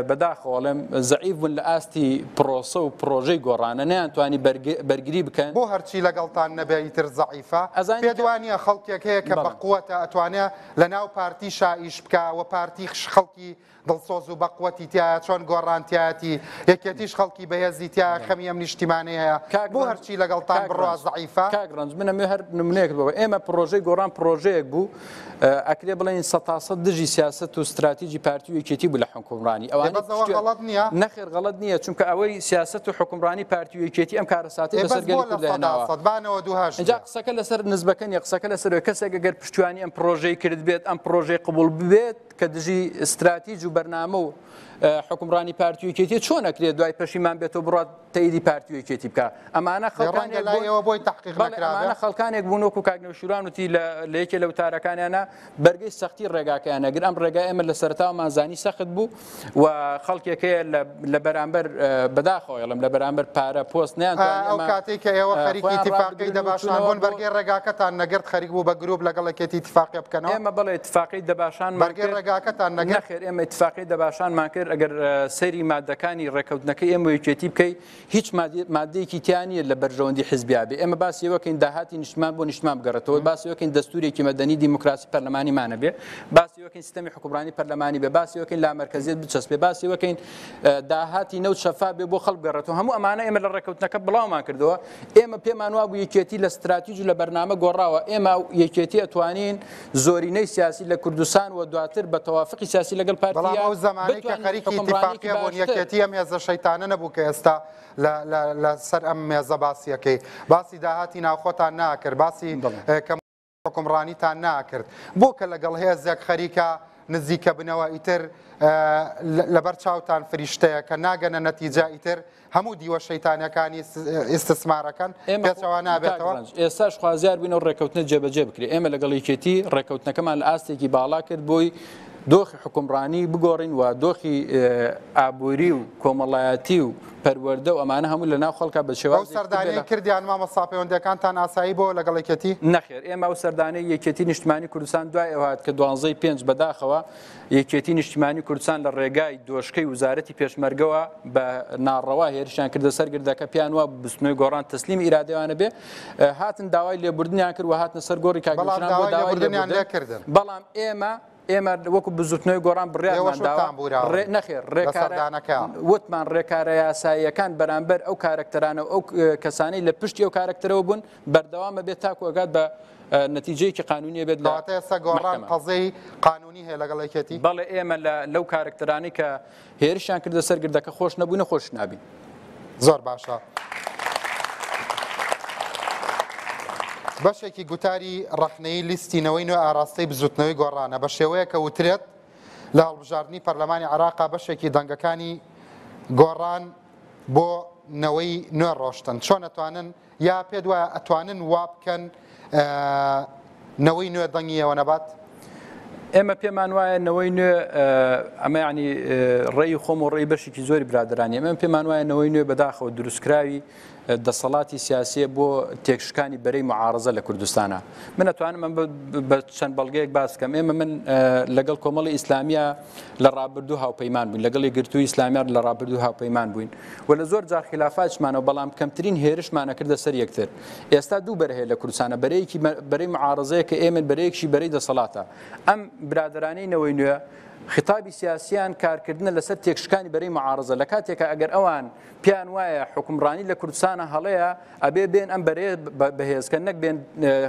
بەداخەوەڵێم زەعیف بوون لە ئاستی پرۆسە و پرۆژەی گۆڕانە نەیانتوانی بەرگری بکەن بۆ هەرچی لەگەڵتان نەبێتتر زەعیفە پێدوانە خەڵکێک هەیە کە بەقووەتە ئەتوانێت لە ناو پارتی شائیش بکە و پارتی خەڵکی دڵسۆز و بەقوەتی تایە چۆن گۆڕانتیاتی یەکێتیش خەڵکی بەهێزی تایە خەمی ئەم نیشتیمانەیە بۆ هەرچی لەگەڵتان بڕوا زەعیفە کاگڕنج منە هەر نمونەیەک بەوە ئێمە پرۆژەی گۆڕان پرۆژەیە بوو ئەکرێ بڵێن 100% دژی سیاست و استراتیجی پارتی و یەکێتی بوو لە حکومڕانی ئەوانە غەڵەت نییە نەخێر غەڵەت نییە چونکە ئەوەی سیاست و حکومڕانی پارتی و یەکێتی ئەم کارەساتی لەسەرگەلی کوردانەوە اینجا قسەکە لەسەر نسبەکەنی قسەکە لەسەر کەسێک گەر پشتیوانی ئەم پرۆژەی کرد بێت ئەم پرۆژەی قبول ببێت کە دژی استراتیج و بەرنامە و حکومڕانی پارتی و یەکێتی چۆن ئەکرێت دوای پەشیمان بێتەوە بڕات تەیدی پارتی و یەکێتی بکە ئەمانە خەڵکانێک بوون وەکو کاگنەوشیروان وتی لە یەکێ لە وتارەکانیانە بەرگەی سەختی ڕێگاکەیانە گەر ئەم ڕێگای ئێمە لە سەرتاومان زانی سەخت بوو و خەڵکێکەیە لە بەرامبەر بەداخەوەڵم لە بەرامبەر پارە پۆست نیانتوانێت ئەو کاتێک کە ئێوە خەریکی اتفاقی دەباشان بوون بەرگەی ڕێگاکەتان نەگرت خەریک بوو بە گروپ لەگەڵ یەکێتی اتفاقی بکەنەوە ئێمە بەڵێ اتفاقی دەباشان بەرگەی ڕێگاکەتان نەگرت نەخێر ئێمە اتفاقی دەباشانمان کرد ئەگەر سەیری مادەکانی ڕێکەوتنەکەی ئێمە یەکێتی بکەی هیچ مادەیەکی تیانە لە بەرژەوەندی حزبیابێ ئێمە باسیەوەکەین داهاتی نیشتمان بۆ نیشتمان بگەڕێتەوە باسیەوەکەین دەستورێکی مەدەنی دیموکراسی پەرلەمانیمانە بێ باسیەوەکەین سیستەمی حکومڕانی پەرلەمانی بێ باسیەوەکەین لامەرکەزیت بچەسبێ باسیەوەکەین داهاتی نەوت شەفا بێ بۆ خەڵک بگەڕێتەوە هەموو ئەمانە ئێمە لە ڕێکەوتنەکە بڵاومان کردەوە ئێمە پێمان وا بوو یەکێتی لە استراتیژ و لە بەرنامە گۆڕاوە ئێمە یەکێتی ئەتوانین زۆرینەی سیاسی لە کوردستان و دواتر بە تەوافقی سیاسی لەگەڵ پارتیا بەڵام ئەو زمانەی کە خەریکی اتفاقی بوون یەکێتی ئەم هێزە شەیتانە نەبوو کە ئێستا لە سەر ئەم مێزە باسیەکەی باسی داهاتی ناوخۆتان ناکرد باسی حکومڕانیتان ناکرد بۆ کە لەگەڵ هێزێک خەریکە نزیکە بنەوە ئیتر لەبەر چاوتان فریشتەیە کە ناگەنە نەتیجە ئیتر هەموو دیوە شەیتانەکانی ئیستسمارەکەن پێچەوە نابێتەوە ئێستاش خوازیار بووینەوە ڕێکەوتنە جێبەجێ بکرێت ئێمە لەگەڵ یەکێتی ڕێکەوتنەکەمان لە ئاستێکی باڵا کرد بۆی دۆخی حکومڕانی بگۆڕین و دۆخی ئابووری و کۆمەڵایەتی و پەروەردە و ئەمانە هەموو لە ناو خەڵکە بە شێوازی سەردانی کردیان مامۆستا پەیوەندیەکانتان ئاسایی بۆ لەگەڵ یەکێتی نەخێر ئێمە ئەو سەردانەی یەکێتی نیشتیمانی کوردستان دوای ئەوهات کە 12/5 بەداخەوە یەکێتی نیشتیمانی کوردستان لە ڕێگای دۆشکەی وزارەتی پێشمەرگەوە بە ناڕەوا هێرشیان کردە سەر گردەکە پیان وە بستنەوەی گۆڕان تەسلیمی ئیرادەوانە بێ هاتن داوای لێبوردنیان کرد و هاتنە سەر گۆڕی کاگنەوشیروان بۆ داوای لێبوردن بەڵام ئێمە وەکو بزوتنەوەی گۆڕان بڕیامان نەخێر وتمان ڕێکارە یاساییەکان بەرامبەر ئەو کارکتەرانە ئەو کەسانەی لە پشتی ئەو کارکتەرەوە بوون بەردەوامە بێت تاکو ئەگات بە نەتیجەیەکی قانونیە بێت ئێستا گۆڕان قەزەی قانونی هەیە لەگەڵ یەکێتی بەڵێ ئێمە لەو کارکتەرانی کە هێرشیان کردە سەر گردەکە خۆش نەبوونە خۆش نابین زۆر باشە بەشێکی گوتاری ڕەخنەی لیستینەوەی نوێ ئاراستەی بزوتنەوەی گۆڕانە بە شێوەیە کە وترێت لە هەڵبژاردننی پەرلەمانی عێراقا بەشێکی دەنگەکانی گۆڕان بۆ نەوەی نوێ ڕۆشتن چۆن ئەتوانن یا پێت وایە ئەتوانن وا بکەن نەوەی نوێ دەنگیەوە نەبات ئێمە پێمان وایە نەوەی نوێ ئەمە ینی ڕێی خۆم و ڕێی بەشێکی زۆری برادرانی ئەمە پێمان وایە نەوەی نوێ بەداخەوە دروستکراوی دەسەڵاتی سیاسیە بۆ تێکشکانی بەرەی معارزە لە کوردستانە. من ئەتوانم بە چەند بەڵگەیەک باس بکەم. ئێمە من لەگەڵ کۆمەڵی ئیسلامیە لە ڕابردوو هاوپەیمان بووین، لەگەڵ یەکگرتووی ئیسلامیە لە ڕابردوو هاوپەیمان بووین و لە زۆر جار خلافاتمانەوە، بەڵام کەمترین هێرشمانە کردە سەر یەکتر. ئێستا دوو بەرە هەیە لە کوردستانە، بەرەیەکی بەرەی معارزەیە کە ئێمە بەرەیەکشی بەرەی دەسەڵاتە. ئەم برادرانەی نەوەی نوێ خطابی سیاسیان کارکردنە لەسەر تێکشکانی بەرەی معارزە لە کاتێکە ئەگەر ئەوان پیان وایە حکومڕانی لە کوردستانە هەڵەیە ئەبێ بێن ئەم بەرێ بەهێزکە نەک بێن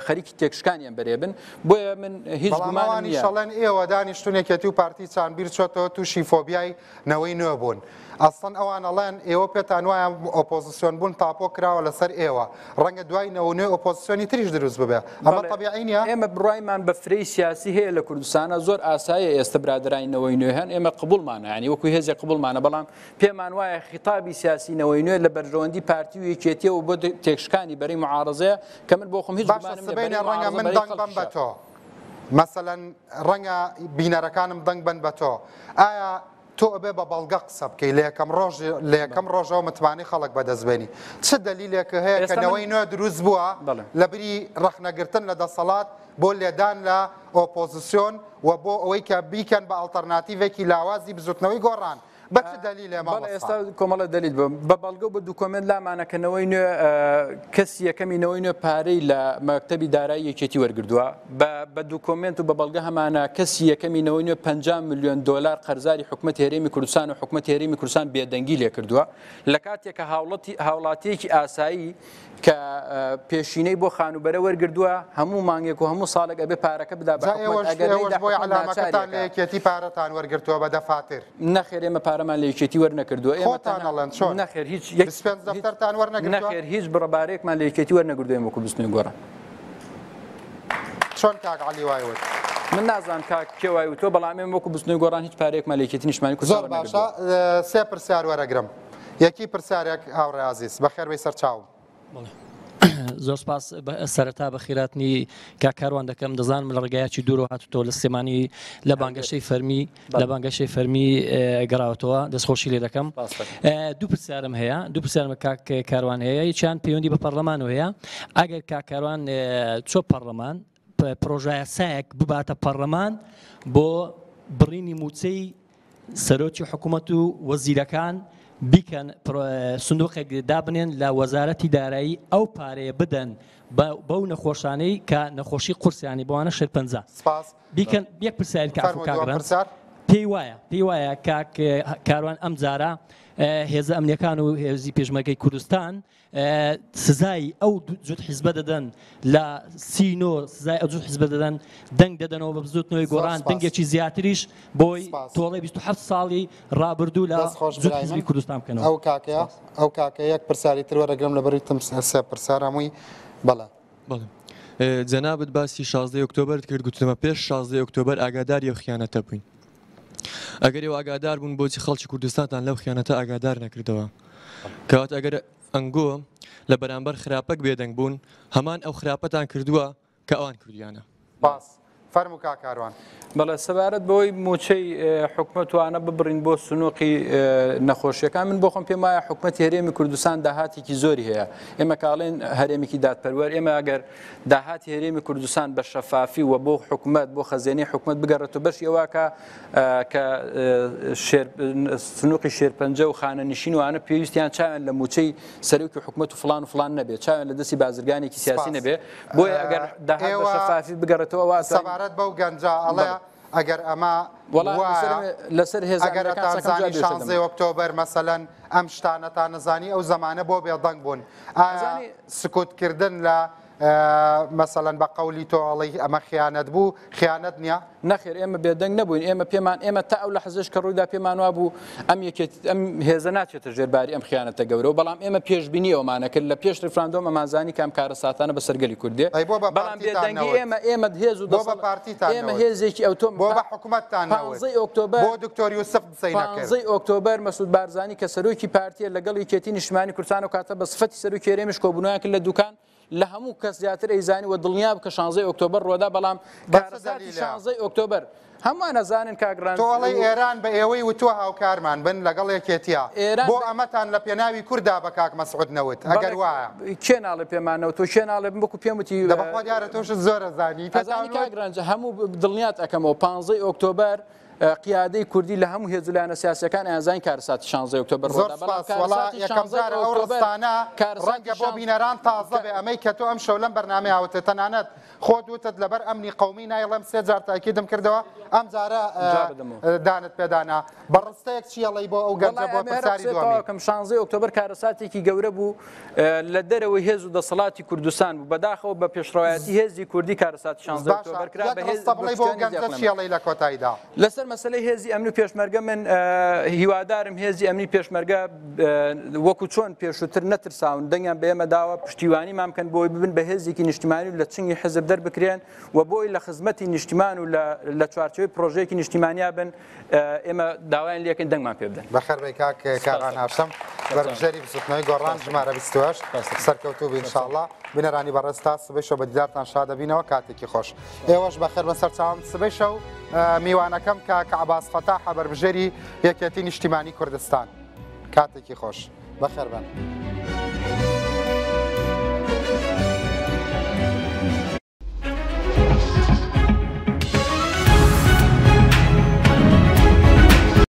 خەریکی تێکشکانیان بەرێ بن. بۆیە من هیچ گومانم نییە شەڵەن ئێوە دانیشتونێکێتی و پارتی چانبیر چۆتەوە تووشی فۆبیای نەوەی نوێ بوون. ئەسڵەن ئەوان ئەڵێن ئێوە پێتان وایە ئۆپۆزیسیۆن بوون تاپۆ کراوە لەسەر ئێوە، ڕەنگە دوای نەوە نوێ ئۆپۆزیسیۆنی تریش دروست ببێ. ئەمە تەبیعی نییە؟ ئێمە بڕایمان بە فرەی سیاسی هەیە لە کوردستانە، زۆر ئاسایە ئێستا برادرانی نەوەی نوێ هەن، ئێمە قبولمانە، ینی وەکو هێزێک قبولمانە، بەڵام پێمان وایە خیتابی سیاسی نەوەی نوێ لە بەرژەوەندی پارتی و یەکێتیەوە بۆ تێکشکانی بەرەی معارزەیە کە من بۆ خۆم هیچ گومانم بینێ ڕەنگە من دەنگ بم بە تۆ، مەسەلەن ڕەنگە بینەرەکانم دەنگ بن بە تۆ، ئایا تۆ ئەبێ بە بەڵگە قسە بکەی لە یەکەم ڕۆژەوە متمانی خەڵک بەدەستبێنی؟ چ دەلیلێکە هەیە کە نەوەی نوێ دروست بووە لە بری ڕەخنەگرتن لە دەسەڵات بۆ لێدان لە ئۆپۆزیسیۆن و بۆ ئەوەی کە بیکەن بە ئەڵتەرناتیڤێکی لاوازی بزوتنەوەی گۆڕان؟ بەچ دلیل ئێستا کۆمەڵە دلیل بە بەڵگە بە دوکۆمنت لامانەکەنەوەی نوێ کەسی یەکەمینەوەی نوێ پارەی لە مەکتەبی دارایی یەکێتی وەرگردووە، بە دوکۆمنت و بە بەڵگە هەمانە کەسی یەکەمینەوەی نوێ 50 میلیۆن دلار قەرزاری حکومەت هێرێمی کوردستان و حکومەت هێرێمی کوردستان بێدەنگی لێ کردووە لە کاتێکە هاوڵاتیەکی ئاسایی کە پێشینەی بۆ خانوبەرە وەرگردووە هەموو مانگێک و هەموو ساڵێک ئەبێ پارەکە بدا بۆی علامەکەتان لە یەکێتی پارەتان وەرگرتووە بە دەفاتر. نەخێر ئێمە پارەمان لە یەکێتی وەرنەکردووە، نەخێر هیچ دەفتەرتان وەرنەگرتووە، نەخێر هیچ بڕەبارێکمان لە یەکێتی وەرنەگردووە ئێمە وەکو بستنی گۆڕە. چۆن کاک عەلی وایوت؟ من نازانم کاک کێ وایوتۆ، بەڵام ئێمە وەکو بستنی گۆڕان هیچ پارەیەکمان لە یەکێتی نیشتمانی کوردستان زۆر باشە. سێ پرسیار وەرەگرم. یەکی پرسیارێک هاوڕێ عەزیز، بەخێربەی سەرچاوم. زۆر سپاس سەرەتا بە خیراتنی کاکاروان دەکەم. دەزانم لە ڕێگایەکی دوور و هاتوتەوە لە سلێمانی لە بانگەشەی فەرمی گەڕاوەتەوە، دەستخۆشی لێ دەکەم. دوو پرسیارم هەیە، دوو پرسیارمە کاکاروان هەیە، یەکیان پەیوەندی بە پەرلەمانەوە هەیە. ئەگەر کاکاروان چۆ پەرلەمان پرۆژە یاسایەک بباتە پەرلەمان بۆ بڕینی موچەی سەرۆکی حکوومەت و وەزیرەکان بیکەن سندوقێک دابنێن لە وەزارەتی دارایی ئەو پارەیە بدەن بەو نەخۆشانەی کە نەخۆشی قورسیانی بۆوانە شەرپەنجە بیکەن. یەک پرسیاری کاکاگران پێی وایە کاروان ئەم جارە هێزە ئەمنیەکان و هێزی پێشمەرگەی کوردستان سزای ئەو جوت حیزبە دەدەن لە سینۆ، سزای ئەو جوت حیزبە دەدەن، دەنگ دەدەنەوە بە بزوتنەوەی گۆڕان، دەنگێکی زیاتریش بۆی تۆڵی 27 ساڵی ڕابردوو لە جوت حیزبی کوردستان بکەنەوە. ئەو کاکە یەک پرسیاری تر وەرەگرم لەبەری تم سێ پرسیار هەمووی. بەڵێ جەنابەت باسی 16 ئۆکتۆبەرت کرد، گوتمە پێش 16 ئۆکتۆبەر ئاگاداری ئەو خیانەتە بووین. ئەگەر ئێوە ئاگادار بوون بۆچی خەڵکی کوردستانتان لەو خیانەتە ئاگادار نەکردەوە؟ کەوات ئەگەر ئەنگۆ لە بەرامبەر خراپەک بێدەنگ بوون هەمان ئەو خراپەتان کردووە کە ئەوان کردیانە. باس فەرموو کاکاروان. بەڵێ سەبارەت بۆی موچەی حکومەتوانە ببڕین بۆ سنووقی نەخۆشیەکان، من بۆ خۆم پێم وایە حکومەت هێرێمی کوردستان داهاتێکی زۆری هەیە. ئێمە کاڵێن هەرێمێکی دادپەروەر، ئێمە ئەگەر داهاتی هێرێمی کوردستان بە شەفافی و بۆ حکومەت بۆ خەزێنەی حکومەت بگەڕێتەوە بەشی ئەوە کە سنووقی شێرپەنجە و خانەنشین وانە پێویستیان چاوێن لە موچەی سەرۆکی حکومەت و فڵان و فڵان نەبێت، چاوێن لە دەستی بازرگانێکی سیاسی نەبێت. بۆیە ئەگەر داهات بە شەفافی بگەڕێتەوە سەبارەت بەو گەنجە ئەڵێ ئەگەر ئەمە لەسەر هێزەکانزانی 16 ئۆکتۆبەر مەسەلەن ئەم شتانەتان نزانی ئەو زمانە بۆ بێدەنگ بوون، ئایا سکوتکردن لە مەسەلەن بە قەولی تۆ ئەڵی ئەمە خیانەت بوو، خیانەت نییە؟ نەخێر ئێمە بێدەنگ نەبووین، ئێمە تا ئەو لە حەزش کە ڕوویدا پێمان وا بوو ئەم هێزە ناچێتە ژێرباری ئەم خیانەتە گەورەوە، بەڵام ئێمە پێشبینی ئەومانە کرد لە پێش ڕیفراندۆم ئەمانزانی کەم کارە ساتانە بە سەرگەلی کوردێ، بەڵام بێدەنگی ئێمە هێز و ئێمە هێزێکی ئەوتۆم بۆ بە حکومەتتان 15 ئۆکتۆبەر بۆ دکتۆر یوسف قسەی نەکرد. 15 ئۆکتۆبەر مەسعود بارزانی کە سەرۆکی پارتیە لەگەڵ یەکێتی نیشتیمانی کوردستان و کاتە بە سفەتی سەرۆکی هێرێمیش کۆبوونیان کرد لە دوکان لە هەموو کەس زیاتر ئەیزانی و دڵنیا بکە 16 ئۆکتۆبەر ڕۆدا، بەڵام کارەساتی 16 ئۆکتۆبەر هەمووان نەزانن کاگران تۆڵی ئێران بە ئێوەی وتووە هاوکارمان بن لەگەڵ یەکێتیە بۆ ئەمەتان لە پێناوی کووردا بە کاک مەسعود نەوت ئەگەر وایە کێ ناڵێ پێمانەوە تۆ شێ ناڵێ بکو پێم وتی بەخوا دیارە تۆشت زۆر ئەزانی کاگرانجە هەموو دڵنیات ئەەکەمەوە 15 ئۆکتۆبەر قیادەی کوردی لە هەموو هێزولانە سیاسەکان ئازان کارساتی 16 ئۆکتۆبەر یەکەم جارە ئەو ڕستانە ڕەنگە بۆ بینەران تازە بێ ئەمەی کە تۆ ئەم شەو لەم بەرنامەیەوتە تەنانەت خۆت وتت لەبەر ئەمنی قومی نایڵێم 3 جار تاکیدم کردەوە ئەم جارە دانت پێدانا بەڕستەیەک چیەڵی بۆ ئەو گەنجە بۆ پرسیاری دووەمی 16 ئۆکتۆبەر کارەساتێکی گەورە بوو لە دەرەوەی هێز و دەسەڵاتی کوردستان بوو بەداخەوە بە پێشڕەوایەتی هێزی کوردی کارەساتی 16 ئۆکتۆبەر کرا بە هێز بۆ گەنجە چیەڵی لە کۆتاییدا لەسەر مەسەلەی هێزی ئەمنی و پێشمەرگە من هیوادارم هێزی ئەمنی پێشمەرگە وەکو چۆن پێشووتر نەترساون دەنگیان بە ئێمە داوە پشتیوانیمان بکەن بۆی ببن بە هێزێکی نیشتیمانی و لە چنگی حزب دەربکرێن و بۆی لە خزمەتی نیشتیمان و لە چوارچەوەی پرۆژەیەکی نیشتیمانیا بن ئێمە داوایان لێکن دەنگمان پێ بدەن بەخێربەی کاک کاغان هاشەم بەربژێری بسوتنەوەی گۆڕان ژمارە 28 سەرکەوتوو بێ ئینشاءالله بنەرانی بەڕێستا سبەی شەو بە دیدارتان شاد دەبینەوە کاتێکی خۆش ئێوەش بەخێر بەسەر چاوم سبەی شەو میوانەکەم کە عەباس فەتاح بەربژێری یەکێتی نیشتیمانی کوردستان کاتێکی خۆش بەخێر بن